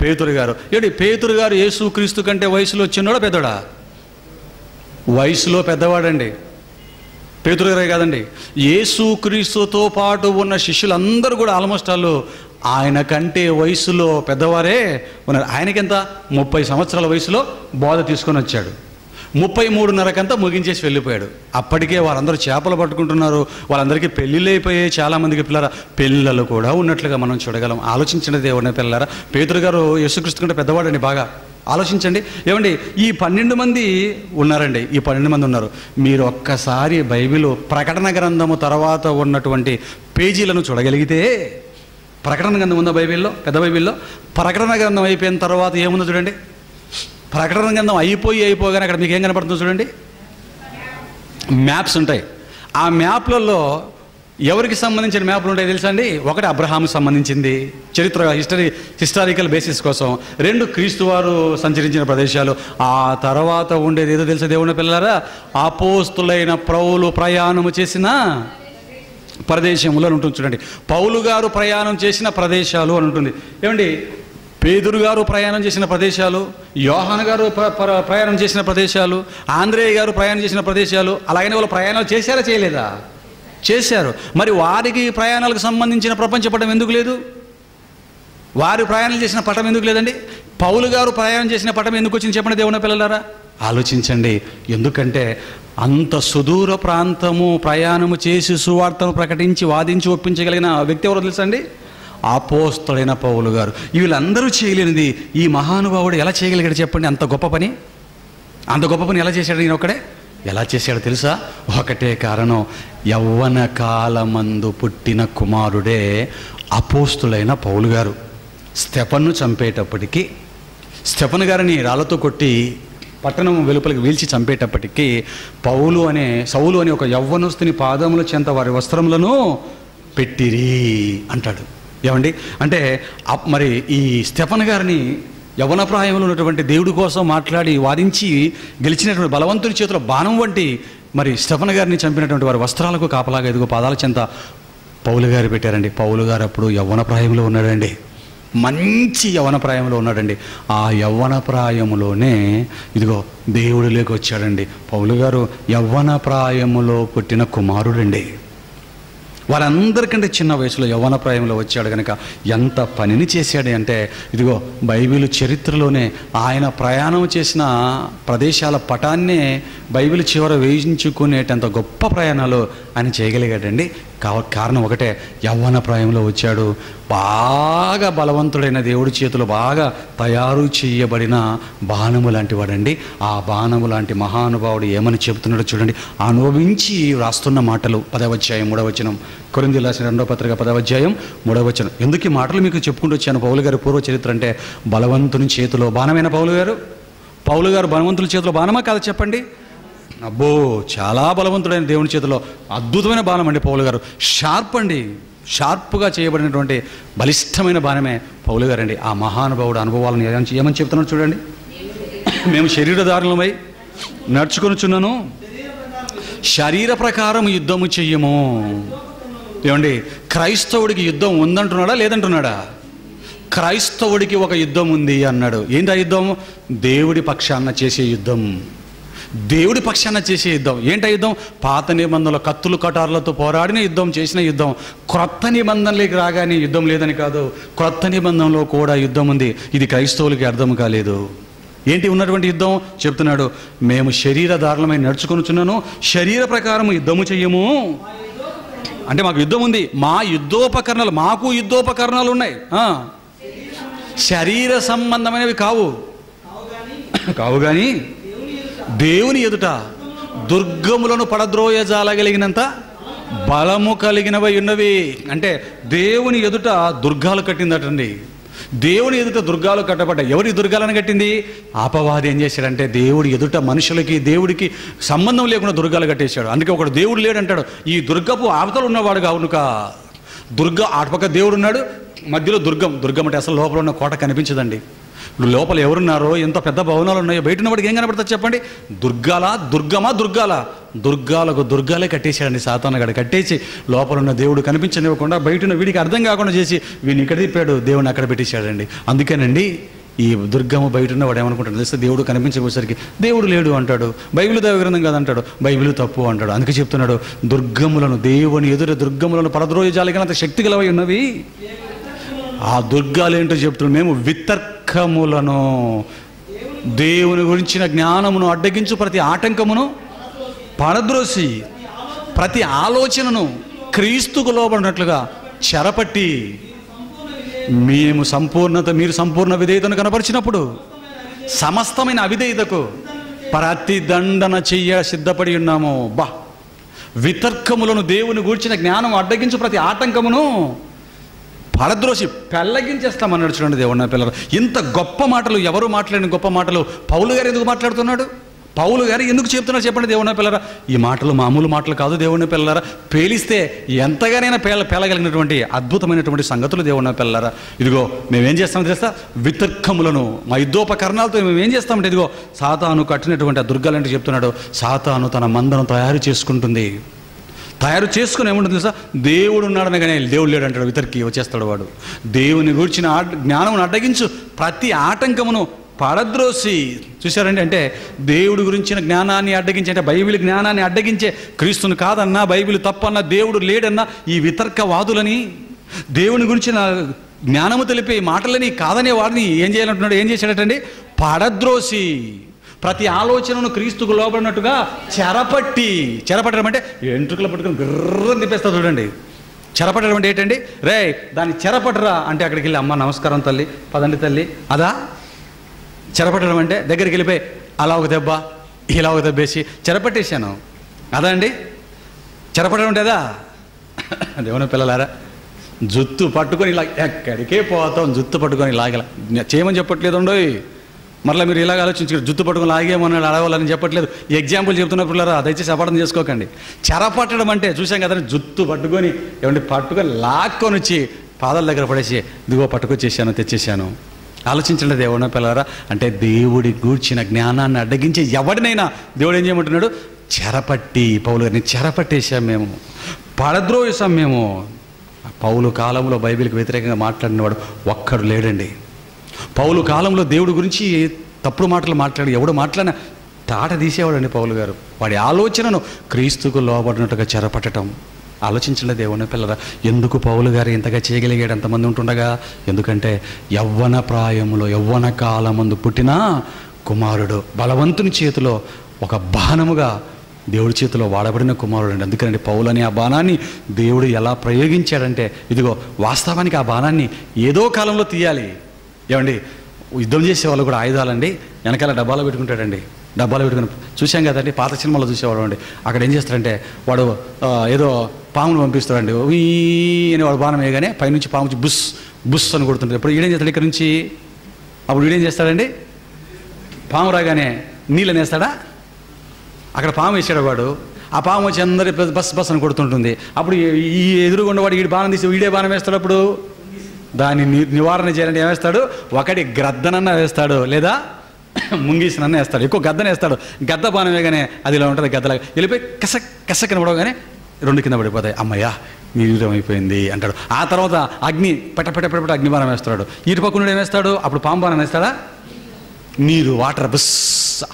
Speaker 1: పేతురు గారు. ఏడి పేతురు గారు యేసు క్రీస్తు కంటే వయసులో చిన్నోడా పెద్దోడా? వయసులో పెద్దవాడండి పేతురు గారే కాదండి. యేసు క్రీస్తుతో పాటు ఉన్న శిష్యులందరూ కూడా ఆల్మోస్ట్ వాళ్ళు ఆయన కంటే వయసులో పెద్దవారే ఉన్నారు. ఆయనకెంత 30 సంవత్సరాల వయసులో బోధ తీసుకొని వచ్చాడు. 33:30కంతా ముగించేసి వెళ్ళిపోయాడు. అప్పటికే వారందరూ చేపలు పట్టుకుంటున్నారు, వాళ్ళందరికీ పెళ్ళిళ్ళు అయిపోయాయి. చాలామందికి పిల్లలు కూడా ఉన్నట్లుగా మనం చూడగలం. ఆలోచించండి దేవుడిని పిల్లలారా. పేతురు గారు యేసుక్రీస్తు కంటే పెద్దవాడండి. బాగా ఆలోచించండి. ఏమండి ఈ 12 మంది ఉన్నారండి. ఈ 12 మంది ఉన్నారు. మీరు ఒక్కసారి బైబిల్ ప్రకటన గ్రంథము తర్వాత ఉన్నటువంటి పేజీలను చూడగలిగితే, ప్రకటన గ్రంథం ఉందా బైబిల్లో? పెద్ద బైబిల్లో ప్రకటన గ్రంథం అయిపోయిన తర్వాత ఏముందో చూడండి. ప్రకటన గ్రంథం అయిపోగానే అక్కడ మీకు ఏం కనపడుతుందో చూడండి. మ్యాప్స్ ఉంటాయి. ఆ మ్యాప్లలో ఎవరికి సంబంధించిన మ్యాప్లు ఉంటాయి తెలుసా అండి? ఒకటి అబ్రహాంకి సంబంధించింది, చరిత్ర హిస్టారికల్ బేసిస్ కోసం. 2 క్రీస్తు వారు సంచరించిన ప్రదేశాలు. ఆ తర్వాత ఉండేది ఏదో తెలుసా దేవుని పిల్లలారా? అపోస్తులైన పౌలు ప్రయాణము చేసిన ప్రదేశంలో అని ఉంటుంది చూడండి. పౌలు గారు ప్రయాణం చేసిన ప్రదేశాలు అని ఉంటుంది. ఏమండి పేతురు గారు ప్రయాణం చేసిన ప్రదేశాలు, యోహాను గారు ప్రయాణం చేసిన ప్రదేశాలు, ఆంద్రేయ గారు ప్రయాణం చేసిన ప్రదేశాలు. అలాగనే వాళ్ళు ప్రయాణాలు చేశారా చేయలేదా? చేశారు. మరి వారికి ప్రయాణాలకు సంబంధించిన ప్రపంచ పటం ఎందుకు లేదు? వారు ప్రయాణం చేసిన పటం ఎందుకు లేదండి? పౌలు గారు ప్రయాణం చేసిన పటం ఎందుకు వచ్చింది చెప్పండి దేవుని పిల్లలారా. ఆలోచించండి. ఎందుకంటే అంత సుదూర ప్రాంతము ప్రయాణము చేసి సువార్తను ప్రకటించి వాదించి ఒప్పించగలిగిన వ్యక్తి ఎవరో తెలుసా అండి? అపోస్తలుడైన పౌలు గారు. వీళ్ళందరూ చేయలేనిది ఈ మహానుభావుడు ఎలా చేయగలిగాడు చెప్పండి? అంత గొప్ప పని ఎలా చేశాడు? ఈయన ఒక్కడే ఎలా చేశాడో తెలుసా? ఒకటే కారణం, యవ్వన కాలమందు పుట్టిన కుమారుడే అపోస్తలుడైన పౌలు గారు. స్టెఫన్ను చంపేటప్పటికీ స్టెఫన్ గారిని రాళ్లతో కొట్టి పట్టణం వెలుపలికి వీల్చి చంపేటప్పటికీ సౌలు అనే ఒక యవ్వనస్తుని పాదముల చెంత వారి వస్త్రములను పెట్టిరి అంటాడు. ఏమండి అంటే మరి ఈ స్టెఫన్ గారిని యవ్వన ప్రాయంలో ఉన్నటువంటి దేవుడి కోసం మాట్లాడి వాదించి గెలిచినటువంటి బలవంతుని చేతిలో బాణం వంటి మరి స్టెఫన్ గారిని చంపినటువంటి వారి వస్త్రాలకు కాపలాగా ఎదుగు పాదాల చెంత పౌలు గారు పెట్టారండి. పౌలు గారు అప్పుడు యవ్వన ప్రాయంలో ఉన్నాడండి, మంచి యవ్వన ప్రాయంలో ఉన్నాడండి. ఆ యవ్వన ప్రాయములోనే ఇదిగో దేవుడిలోకి వచ్చాడండి. పౌలు గారు యవ్వన ప్రాయములో పుట్టిన కుమారుడండి. వారందరికంటే చిన్న వయసులో యవ్వన ప్రాయంలో వచ్చాడు కనుక ఎంత పనిని చేశాడు అంటే ఇదిగో బైబిల్ చరిత్రలోనే ఆయన ప్రయాణం చేసిన ప్రదేశాల పటాన్నే బైబిల్ చివర వేయించుకునేటంత గొప్ప ప్రయాణాలు ఆయన చేయగలిగాడండి. కారణం ఒకటే, యవ్వన ప్రాయంలో వచ్చాడు. బాగా బలవంతుడైన దేవుడి చేతిలో బాగా తయారు చేయబడిన బాణము లాంటి వాడండి. ఆ బాణము లాంటి మహానుభావుడు ఏమని చెబుతున్నాడో చూడండి. అనుభవించి రాస్తున్న మాటలు 10వ అధ్యాయం 3వ వచనం, కొరింథీయులకు రాసిన 2వ పత్రిక 10వ అధ్యాయం 3వ వచనం. ఎందుకు ఈ మాటలు మీకు చెప్పుకుంటూ వచ్చాను? పౌలు గారి పూర్వ చరిత్ర అంటే బలవంతుని చేతిలో బాణమైన పౌలు గారు బలవంతుల చేతిలో బాణమా కాదు చెప్పండి? అబ్బో, చాలా బలవంతుడైన దేవుని చేతిలో అద్భుతమైన బాణం అండి పౌలు గారు. షార్ప్గా చేయబడినటువంటి బలిష్టమైన బాణమే పౌలు గారండి. ఆ మహానుభావుడు అనుభవాలను ఏమని చెప్తున్నాడు చూడండి. మేము శరీరధారులమై నడుచుకొనుచున్నాను, శరీర ప్రకారం యుద్ధము చెయ్యము. ఏమండి, క్రైస్తవుడికి యుద్ధం ఉందంటున్నాడా లేదంటున్నాడా? క్రైస్తవుడికి ఒక యుద్ధం ఉంది అన్నాడు. ఏంటి ఆ యుద్ధం? దేవుడి పక్షాన చేసే యుద్ధం. దేవుడి పక్షాన చేసే యుద్ధం. ఏంటి ఆ యుద్ధం? పాత నిబంధనలో కత్తులు కటార్లతో పోరాడిన యుద్ధం, చేసిన యుద్ధం. క్రొత్త నిబంధనలోకి రాగానే యుద్ధం లేదని కాదు, క్రొత్త నిబంధనలో కూడా యుద్ధం ఉంది. ఇది క్రైస్తవులకి అర్థం కాలేదు. ఏంటి ఉన్నటువంటి యుద్ధం చెప్తున్నాడు. మేము శరీరధారులమై నడుచుకొనుచున్నాను, శరీర ప్రకారం యుద్ధము చెయ్యము. అంటే మాకు యుద్ధం ఉంది, మాకు యుద్ధోపకరణాలు ఉన్నాయి. శరీర సంబంధమైనవి కావు కానీ దేవుని ఎదుట దుర్గములను పడద్రోయజాలగలిగినంత బలము కలిగినవి ఉన్నవి. అంటే దేవుని ఎదుట దుర్గాలు కట్టిందటండి. దేవుని ఎదుట దుర్గాలు కట్టబడ్డాయి. ఎవరి దుర్గాలను కట్టింది? అపవాది ఏం చేశాడంటే దేవుడి ఎదుట మనుషులకి దేవుడికి సంబంధం లేకుండా దుర్గాలు కట్టేశాడు. అందుకే ఒకడు దేవుడు లేడంటాడు. ఈ దుర్గపు అవతలు ఉన్నవాడు కావునుక దుర్గ అటుపక్క దేవుడు ఉన్నాడు, మధ్యలో దుర్గం అంటే అసలు లోపల ఉన్న కోట కనిపించదండి. లోపల ఎవరున్నారో, ఎంత పెద్ద భవనాలు ఉన్నాయో, బయట ఉన్నవాడికి ఏం కనపడుతుంది చెప్పండి? దుర్గాలకు దుర్గాలే కట్టేశాడండి సాతాను గాడు. కట్టేసి లోపల ఉన్న దేవుడు కనిపించనివ్వకుండా బయట ఉన్న వీడికి అర్థం కాకుండా చేసి వీడిని ఇక్కడ తిప్పాడు, దేవుడిని అక్కడ పెట్టేశాడండి. అందుకేనండి ఈ దుర్గము బయట ఉన్నవాడు ఏమనుకుంటాడు తెలిస్తే దేవుడు కనిపించేసరికి దేవుడు లేడు అంటాడు, బైబిల్ దైవగ్రంథం కాదంటాడు, బైబిల్ తప్పు అంటాడు. అందుకే చెప్తున్నాడు, దేవుని ఎదురు దుర్గములను పడద్రోయజాలిగినంత శక్తి గలవై ఉన్నవి. ఆ దుర్గాలు ఏంటో చెప్తున్నాడు. మేము వితర్కములను, దేవుని గురించిన జ్ఞానమును అడ్డగించు ప్రతి ఆటంకమును పడద్రోసి, ప్రతి ఆలోచనను క్రీస్తుకు లోబడినట్లుగా చెరపట్టి, మీరు సంపూర్ణ విధేయతను కనపరిచినప్పుడు సమస్తమైన అవిధేయతకు ప్రతిదండన చెయ్య సిద్ధపడి ఉన్నాము. వితర్కములను, దేవుని గూర్చిన జ్ఞానం అడ్డగించు ప్రతి ఆటంకమును పడద్రోసి పెళ్ళగించేస్తామన్నాడు. చూడండి దేవుడు నా పిల్లలు, ఇంత గొప్ప మాటలు ఎవరు మాట్లాడిన గొప్ప మాటలు పౌలు గారు ఎందుకు మాట్లాడుతున్నాడు? పౌలు గారు ఎందుకు చెప్తున్నారు చెప్పండి దేవుని పిల్లరా? ఈ మాటలు మామూలు మాటలు కాదు దేవుని పిల్లరా. పేలిస్తే ఎంతగానైనా పేలగలిగినటువంటి అద్భుతమైనటువంటి సంగతులు దేవుని పిల్లరా. ఇదిగో మేమేం చేస్తామో తెలుసా? వితర్కములను, మా యుద్ధోపకరణాలతో మేము ఏం చేస్తామంటే ఇదిగో సాతాను కట్టినటువంటి ఆ దుర్గాలంటే చెప్తున్నాడు. సాతాను తన మందను తయారు చేసుకుంటుంది. తయారు చేసుకుని ఏముంటుంది తెలుసా? దేవుడు ఉన్నాడని కానీ దేవుడు లేడు అంటాడు. వితర్కి వచ్చేస్తాడు వాడు. దేవుని గురించిన జ్ఞానమును అడ్డగించు ప్రతి ఆటంకమును పడద్రోసి. చూశారండి, అంటే దేవుడి గురించిన జ్ఞానాన్ని అడ్డగించే, అంటే బైబిల్ జ్ఞానాన్ని అడ్డగించే, క్రీస్తుని కాదన్నా, బైబిల్ తప్పన్నా, దేవుడు లేడన్నా ఈ వితర్కవాదులని, దేవుని గురించిన జ్ఞానము తెలిపే మాటలని కాదనే వాడిని ఏం చేయాలంటున్నాడు? ఏం చేశాడటండి? పడద్రోసి ప్రతి ఆలోచనను క్రీస్తుకు లోబడినట్టుగా చెరపట్టడం అంటే ఎంట్రుకలు పట్టుకుని గుర్రం తిప్పేస్తా చూడండి. చెరపట్టడం అంటే ఏంటండి? రే దాన్ని చెరపట్టరా అంటే అక్కడికి వెళ్ళి అమ్మ నమస్కారం తల్లి, పదండి తల్లి, అదా చెరపట్టడం అంటే? దగ్గరికి వెళ్ళిపోయి అలా ఒక దెబ్బ ఇలా ఒక దెబ్బేసి చెరపట్టేశాను, అదా అండి చెరపట్టడం అంటే? అదా దేవుని పిల్లలారా, జుత్తు పట్టుకొని ఇలా ఎక్కడికే పోతాం, జుత్తు పట్టుకొని లాగల చేయమని చెప్పట్లేదండోయ్. మరలా మీరు ఇలాగ ఆలోచించారు, జుత్తు పట్టుకుని లాగేమన్నాడు అడవాలని చెప్పట్లేదు. ఎగ్జాంపుల్ చెప్తున్నప్పుడు దయచేసి అపార్థం చేసుకోకండి. చెరపట్టడం అంటే చూసాం కదండి, జుత్తు పట్టుకొని పట్టుకొని లాక్కొని వచ్చి పాదాల దగ్గర పడేసి ఇదిగో పట్టుకొచ్చేసాను, తెచ్చేసాను. ఆలోచించండి దేవుని పిల్లరా. అంటే దేవుడి గూర్చిన జ్ఞానాన్ని అడ్డగించి ఎవడినైనా దేవుడు ఏం చేయమంటున్నాడు? చెరపట్టి, పౌలు గారిని చెరపట్టేశాం మేము, పడద్రోసాం మేము. పౌలు కాలంలో బైబిల్కి వ్యతిరేకంగా మాట్లాడినవాడు ఒక్కడు లేడండి. పౌలు కాలంలో దేవుడి గురించి తప్పుడు మాటలు మాట్లాడి ఎవడు మాట్లాడినా తాట తీసేవాడండి పౌలు గారు. వాడి ఆలోచనను క్రీస్తుకు లోబడినట్టుగా చెరపట్టడం. ఆలోచించండి దేవుని పిల్లరా, ఎందుకు పౌలు గారు ఇంతగా చేయగలిగాడు అంతమంది ఉంటుండగా? ఎందుకంటే యవ్వన ప్రాయములో, యవ్వన కాలమందు పుట్టిన కుమారుడు, బలవంతుని చేతిలో ఒక బాణముగా దేవుడి చేతిలో వాడబడిన కుమారుడు అండి. అందుకనండి పౌలు అనే ఆ బాణాన్ని దేవుడు ఎలా ప్రయోగించాడంటే, ఇదిగో వాస్తవానికి ఆ బాణాన్ని ఏదో కాలంలో తీయాలి. ఏమండి, యుద్ధం చేసే వాళ్ళు కూడా ఆయుధాలండి వెనకాల డబ్బాలో పెట్టుకుంటాడండి. డబ్బాలో పెట్టుకుని చూసాం కదండి, పాత సినిమాలో చూసేవాడు అండి. అక్కడ ఏం చేస్తాడంటే వాడు ఏదో పామును పంపిస్తాడండి, ఈ అని వాడు బాణం వేయగానే పైనుంచి పాము బుస్ బుస్ అని కొడుతుంటాడు. ఇప్పుడు ఈడేం చేస్తాడు ఇక్కడ నుంచి? అప్పుడు వీడేం చేస్తాడండి? పాము రాగానే నీళ్ళని వేస్తాడా? అక్కడ పాము వేసాడు వాడు. ఆ పాము వచ్చి అందరి బస్ బస్ అని కొడుతుంటుంది. అప్పుడు ఈ ఎదురుగుండా వాడు వీడి బాణం తీసి వీడే బాణం వేస్తాడు. అప్పుడు దాన్ని నివారణ చేయాలంటే ఏమేస్తాడు? ఒకటి గ్రద్దనన్న వేస్తాడు, లేదా ముంగీసినన్న వేస్తాడు. ఎక్కువ గద్దన వేస్తాడు. గద్ద బాణం వేయగానే అది ఇలా ఉంటుంది, గద్దలాగా వెళ్ళిపోయి కసక్ కసక్ కనబడగానే రెండు కింద పడిపోతాయి. అమ్మయ్యా నిర్వీర్యం అయిపోయింది అంటాడు. ఆ తర్వాత అగ్ని పెట్ట పెట్ట పెట్ట అగ్ని బాణం వేస్తాడు. ఇటు పక్కన ఏమేస్తాడు? అప్పుడు పాము బాణం వేస్తాడా? నీరు, వాటర్ బస్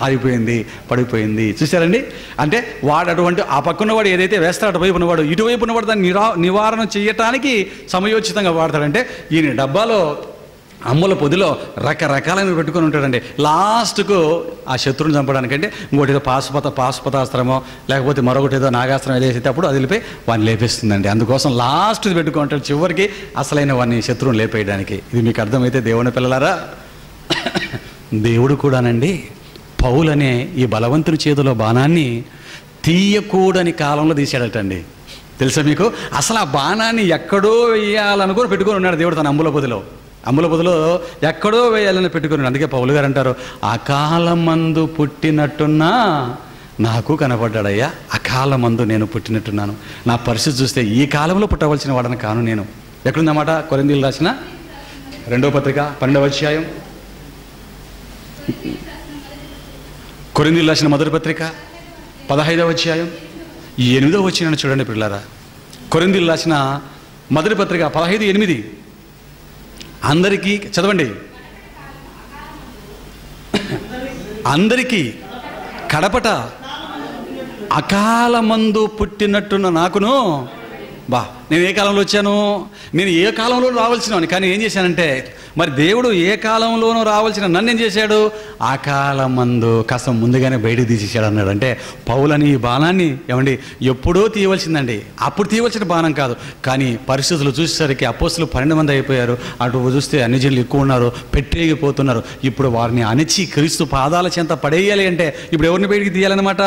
Speaker 1: ఆగిపోయింది, పడిపోయింది. చూసారండి? అంటే వాడు అటువంటి ఆ పక్కన్నవాడు ఏదైతే వేస్తాడో అటువైపు ఉన్నవాడు ఇటువైపు ఉన్నవాడు దాన్ని నివారణ చేయటానికి సమయోచితంగా వాడతాడంటే ఈయన డబ్బాలో అమ్ముల పొదిలో రకరకాలైన పెట్టుకొని ఉంటాడండి. లాస్ట్కు ఆ శత్రువుని చంపడానికంటే ఇంకోటి ఏదో పాశుపతాస్త్రమో లేకపోతే మరొకటి ఏదో నాగాస్త్రం ఏదైతే అప్పుడు అది వెళ్ళిపోయి వాడిని లేపేస్తుందండి. అందుకోసం లాస్ట్ పెట్టుకుంటాడు చివరికి అసలైన వాడిని శత్రువుని లేపేయడానికి. ఇది మీకు అర్థమైతే దేవుని పిల్లలారా, దేవుడు కూడానండి పౌలనే ఈ బలవంతుని చేతిలో బాణాన్ని తీయకూడని కాలంలో తీసాడటండి. తెలుసా మీకు? అసలు ఆ బాణాన్ని ఎక్కడో వేయాలనుకొని పెట్టుకొని ఉన్నాడు దేవుడు తన అమ్ముల పొదిలో ఎక్కడో వేయాలని పెట్టుకున్నాడు. అందుకే పౌలు గారు అంటారు, అకాలమందు పుట్టినట్టున్నా నాకు కనపడ్డాడయ్యా, అకాలమందు నేను పుట్టినట్టున్నాను. నా పరిస్థితి చూస్తే ఈ కాలంలో పుట్టవలసిన వాడని కాను నేను. ఎక్కడుందన్నమాట? కొరింథీయులకు రాసిన 2వ పత్రిక 12వ అధ్యాయం, కొరింథీయులకు రాసిన మొదటి పత్రిక 15వ అధ్యాయం 8వ వచనం చూడండి పిల్లారా. కొరింథీయులకు రాసిన మొదటి పత్రిక 15:8 అందరికీ చదవండి. అందరికీ కడపట అకాలమందు పుట్టినట్టున్న నాకును నేను ఏ కాలంలో వచ్చాను? నేను ఏ కాలంలో రావాల్సిన కానీ ఏం చేశానంటే, మరి దేవుడు ఏ కాలంలోనూ రావాల్సిన నన్ను ఏం చేశాడు? ఆ కాలమందు కాస్త ముందుగానే బయటకు తీసేసాడు అన్నాడు. అంటే పౌలని ఈ బాణాన్ని ఏమండి ఎప్పుడో తీయవలసిందండి, అప్పుడు తీయవలసిన బాణం కాదు. కానీ పరిస్థితులు చూసేసరికి అపోస్తులు 12 మంది అయిపోయారు. అటు చూస్తే అన్ని జనులు ఎక్కువ ఉన్నారు, పెట్టేగిపోతున్నారు. ఇప్పుడు వారిని అణిచి క్రీస్తు పాదాల చెంత పడేయాలి అంటే ఇప్పుడు ఎవరిని బయటికి తీయాలన్నమాట?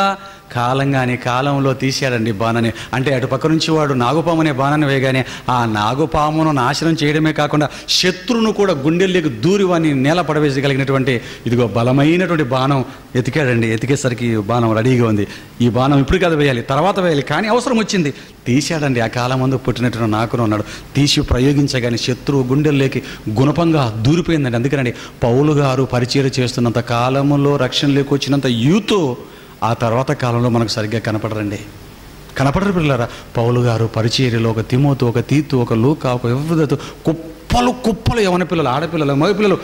Speaker 1: కాలంగానే కాలంలో తీశాడండి బాణాన్ని. అంటే అటు పక్క నుంచి వాడు నాగుపాము అనే బాణాన్ని వేయగానే ఆ నాగుపామును నాశనం చేయడమే కాకుండా శత్రువును కూడా గుండెల్లోకి దూరి వాడిని నేల పడవేసగలిగినటువంటి ఇదిగో బలమైనటువంటి బాణం ఎతికాడండి. ఎతికేసరికి బాణం రెడీగా ఉంది. ఈ బాణం ఇప్పుడు కదా వేయాలి, తర్వాత వేయాలి, కానీ అవసరం వచ్చింది, తీశాడండి. ఆ కాలం ముందు పుట్టినట్టు నాకును ఉన్నాడు. తీసి ప్రయోగించగానే శత్రువు గుండెల్లోకి గుణపంగా దూరిపోయిందండి. అందుకనండి పౌలు గారు పరిచయం చేస్తున్నంత కాలంలో రక్షణలోకి వచ్చినంత యూత్ ఆ తర్వాత కాలంలో మనకు సరిగ్గా కనపడరు పిల్లరా. పౌలు గారు పరిచర్యలో ఒక తిమోతు, ఒక తీతు, ఒక లూకా, ఒక యువదతు కుప్పలు యవన పిల్లలు, ఆడపిల్లలు, మగపిల్లలు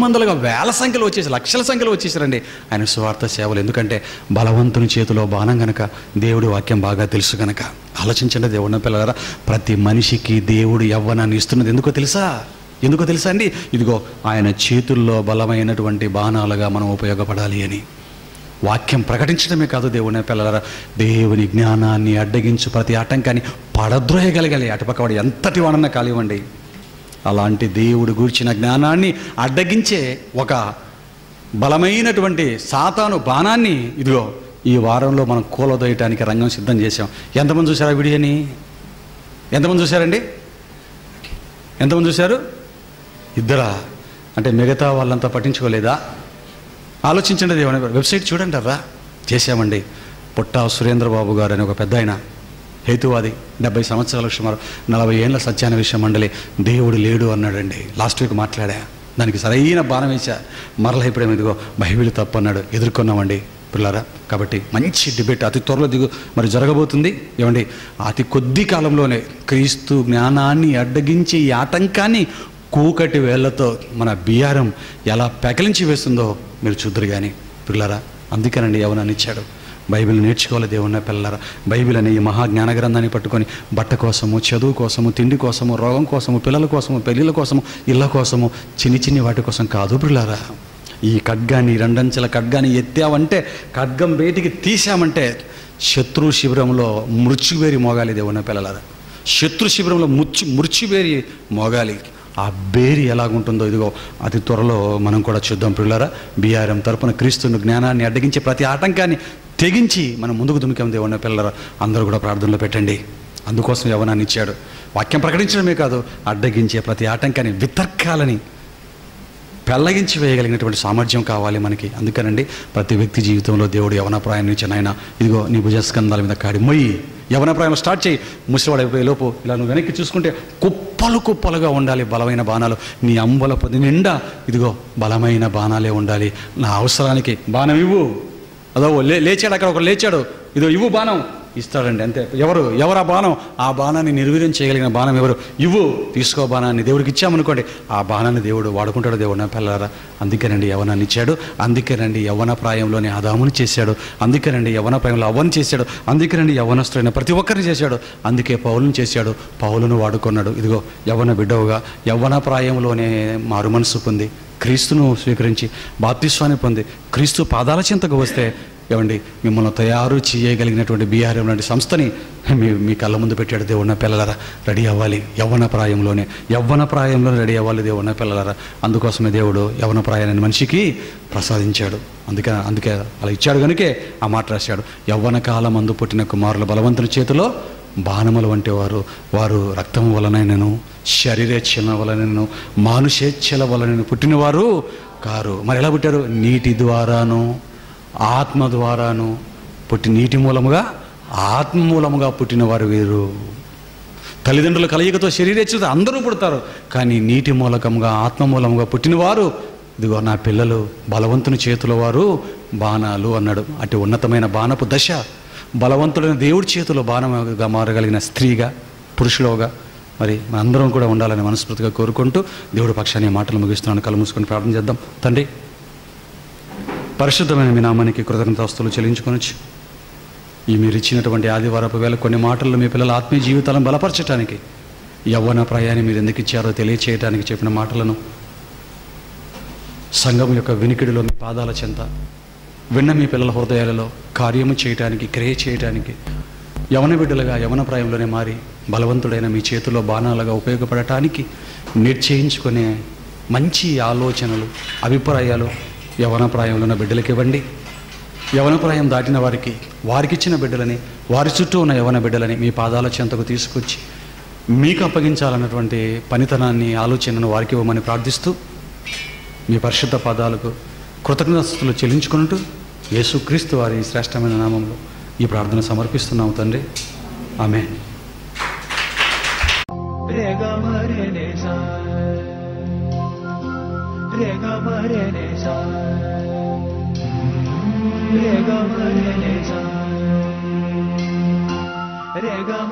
Speaker 1: మందలుగా వేల సంఖ్యలో వచ్చేసి లక్షల సంఖ్యలో వచ్చేసారండి ఆయన సువార్త సేవలు. ఎందుకంటే బలవంతుని చేతిలో బాణం గనక, దేవుడి వాక్యం బాగా తెలుసు గనక. ఆలోచించండి దేవుని పిల్లలారా, ప్రతి మనిషికి దేవుడు యవ్వనాన్ని ఇస్తున్నది ఎందుకో తెలుసా అండి? ఇదిగో ఆయన చేతుల్లో బలమైనటువంటి బాణాలుగా మనం ఉపయోగపడాలి అని వాక్యం ప్రకటించడమే కాదు దేవుని పిల్లలారా, దేవుని జ్ఞానాన్ని అడ్డగించు ప్రతి ఆటంకాన్ని పడద్రోయగలగాలి. అటుపక్క వాడు ఎంతటి వాడన్నా కానివ్వండి. అలాంటి దేవుడు గూర్చిన జ్ఞానాన్ని అడ్డగించే ఒక బలమైనటువంటి సాతాను బాణాన్ని ఇదిగో ఈ వారంలో మనం కూలదోయటానికి రంగం సిద్ధం చేశాం. ఎంతమంది చూసారు ఆ వీడియోని? ఎంతమంది చూశారండి? ఎంతమంది చూశారు? అంటే మిగతా వాళ్ళంతా పట్టించుకోలేదా? ఆలోచించండి. దేవుని వెబ్సైట్ చూడండి అర్రా. చేశామండి. పుట్టా సురేంద్రబాబు గారు అని ఒక పెద్ద ఆయన, హేతువాది, 70 సంవత్సరాల సుమారు 40 ఏళ్ళ సత్యాన్వేషణ మండలి, దేవుడు లేడు అన్నాడండి. లాస్ట్ వీక్ మాట్లాడా, దానికి సరైన బాణం వేశా. మరలా ఇప్పుడేమో ఇదిగో బైబిల్ తప్పు అన్నాడు. ఎదుర్కొన్నామండి పిల్లారా. కాబట్టి మంచి డిబేట్ అతి త్వరలో మరి జరగబోతుంది. ఏమండి, అతి కొద్ది కాలంలోనే క్రీస్తు జ్ఞానాన్ని అడ్డగించి ఈ ఆటంకాన్ని కూకటి వేళ్లతో మన బియ్యారం ఎలా పెకలించి వేస్తుందో మీరు చూద్దరు. కానీ పిల్లారా, అందుకేనండి యవ్వనాన్ని ఇచ్చాడు. బైబిల్ నేర్చుకోవాలి దేవుని పిల్లలారా. బైబిల్ అనే ఈ మహాజ్ఞాన గ్రంథాన్ని పట్టుకొని బట్ట కోసము, చదువు కోసము, తిండి కోసము, రోగం కోసము, పిల్లల కోసము, పెళ్ళిళ్ళ కోసము, ఇళ్ళ కోసము, చిన్ని వాటి కోసం కాదు పిల్లారా. ఈ ఖడ్గాన్ని, రెండంచెల ఖడ్గాన్ని ఎత్తామంటే, ఖడ్గం బయటికి తీసామంటే శత్రు శిబిరంలో మృత్యువేరి మోగాలి దేవుని పిల్లలారా. శత్రు శిబిరంలో మృత్యువేరి మోగాలి. ఆ బేరి ఎలాగుంటుందో ఇదిగో అతి త్వరలో మనం కూడా చూద్దాం పిల్లారా. బిఆర్ఎం తరపున క్రీస్తుని జ్ఞానాన్ని అడ్డగించే ప్రతి ఆటంకాన్ని తెగించి మనం ముందుకు దుమికాం దేవుని పిల్లరా. అందరూ కూడా ప్రార్థనలో పెట్టండి. అందుకోసం యవ్వనాన్ని ఇచ్చాడు. వాక్యం ప్రకటించడమే కాదు, అడ్డగించే ప్రతి ఆటంకాన్ని, వితర్కాలని పెళ్ళగించి వేయగలిగినటువంటి సామర్థ్యం కావాలి మనకి. అందుకనండి ప్రతి వ్యక్తి జీవితంలో దేవుడు యవన ప్రాయం నుంచి, నాయన ఇదిగో నీ భుజస్కంధాల మీద కాడి మొయ్యి యవన ప్రాయం స్టార్ట్ చేయి. ముసలివాడు అయిపోయే లోపు ఇలా నువ్వు వెనక్కి చూసుకుంటే కుప్పలు కుప్పలుగా ఉండాలి బలమైన బాణాలు. నీ అంబల పొది నిండా ఇదిగో బలమైన బాణాలే ఉండాలి. నా అవసరానికి బాణం ఇవ్వు. అదో లేచాడు, అక్కడ ఒకరు లేచాడు, ఇదో ఇవ్వు బాణం, ఇస్తాడండి. అంతే. ఎవరు ఆ బాణం? ఆ బాణాన్ని నిర్వీర్యం చేయగలిగిన బాణం ఎవరు? ఇవ్వు, తీసుకో బాణాన్ని. దేవుడికి ఇచ్చామనుకోండి, ఆ బాణాన్ని దేవుడు వాడుకుంటాడు. దేవుడు నా పిల్లరా. అందుకేనండి యవ్వనాన్ని ఇచ్చాడు. అందుకేనండి యవ్వన ప్రాయంలోనే ఆదాముని చేశాడు. అందుకేనండి యవ్వన ప్రాయంలో అవ్వని చేశాడు. అందుకేనండి యవ్వనస్తులైన ప్రతి ఒక్కరిని చేశాడు. అందుకే పౌలుని చేశాడు, పౌలును వాడుకున్నాడు. ఇదిగో యవ్వన బిడ్డవుగా యవ్వన ప్రాయంలోనే మారు మనసు పొంది క్రీస్తును స్వీకరించి బాప్తిస్వాన్ని పొంది క్రీస్తు పాదాల చెంతకు వస్తే ఏమండి మిమ్మల్ని తయారు చేయగలిగినటువంటి బిఆర్ఎం లాంటి సంస్థని మీ కళ్ళ ముందు పెట్టాడు. దేవుడిన పిల్లలరా, రెడీ అవ్వాలి. యవ్వన ప్రాయంలోనే రెడీ అవ్వాలి దేవుడిన పిల్లలరా. అందుకోసమే దేవుడు యవ్వన ప్రాయాన్ని మనిషికి ప్రసాదించాడు. అందుకే అలా ఇచ్చాడు కనుకే ఆ మాట రాశాడు. యవ్వన కాలం అందు పుట్టిన కుమారుల బలవంతుని చేతిలో బాణములు వంటి వారు రక్తం వలనైనను, శరీరేచ్ఛల వలనను, మానుషేచ్ఛల వలనను పుట్టినవారు కారు. మరి ఎలా పుట్టారు? నీటి ద్వారాను ఆత్మ ద్వారాను పుట్టి, నీటి మూలముగా ఆత్మ మూలముగా పుట్టినవారు వీరు. తల్లిదండ్రుల కలయికతో శరీరేచ్ఛలతో అందరూ పుడతారు, కానీ నీటి మూలకంగా ఆత్మ మూలముగా పుట్టినవారు ఇదిగో నా పిల్లలు బలవంతుని చేతుల వారు బాణాలు అన్నాడు. అటు ఉన్నతమైన బాణపు దశ, బలవంతుడైన దేవుడి చేతిలో బాణముగా మారగలిగిన స్త్రీగా, పురుషులుగా మరి మనందరం కూడా ఉండాలని మనస్ఫూర్తిగా కోరుకుంటూ దేవుడి పక్షాన్ని మాటలు ముగిస్తున్నాను. కళ్ళు మూసుకొని ప్రార్థన చేద్దాం. తండ్రి, పరిశుద్ధమైన మీ నామానికి కృతజ్ఞతాస్తులు చెల్లించుకొనొచ్చు. ఈ మీరు ఇచ్చినటువంటి ఆదివారపు వేళ కొన్ని మాటలు మీ పిల్లల ఆత్మీయ జీవితాలను బలపరచడానికి, యవ్వన ప్రాయాన్ని మీరు ఎందుకు ఇచ్చారో తెలియచేయడానికి చెప్పిన మాటలను సంఘం యొక్క వినికిడిలో మీ పాదాల చెంత విన్న మీ పిల్లల హృదయాలలో కార్యము చేయటానికి, క్రియ చేయటానికి, యవన బిడ్డలుగా యవన ప్రాయంలోనే మారి బలవంతుడైన మీ చేతిలో బాణాలుగా ఉపయోగపడటానికి నిశ్చయించుకునే మంచి ఆలోచనలు, అభిప్రాయాలు యవన ప్రాయంలో ఉన్న బిడ్డలకి ఇవ్వండి. యవన ప్రాయం దాటిన వారికిచ్చిన బిడ్డలని, వారి చుట్టూ ఉన్న యవన బిడ్డలని మీ పాదాల చెంతకు తీసుకొచ్చి మీకు అప్పగించాలన్నటువంటి పనితనాన్ని, ఆలోచనను వారికి ఇవ్వమని ప్రార్థిస్తూ మీ పరిశుద్ధ పాదాలకు కృతజ్ఞతలు చెల్లించుకుంటూ యేసుక్రీస్తు వారి శ్రేష్టమైన నామంలో ఈ ప్రార్థన సమర్పిస్తున్నాము తండ్రి. ఆమేన్.
Speaker 2: Rega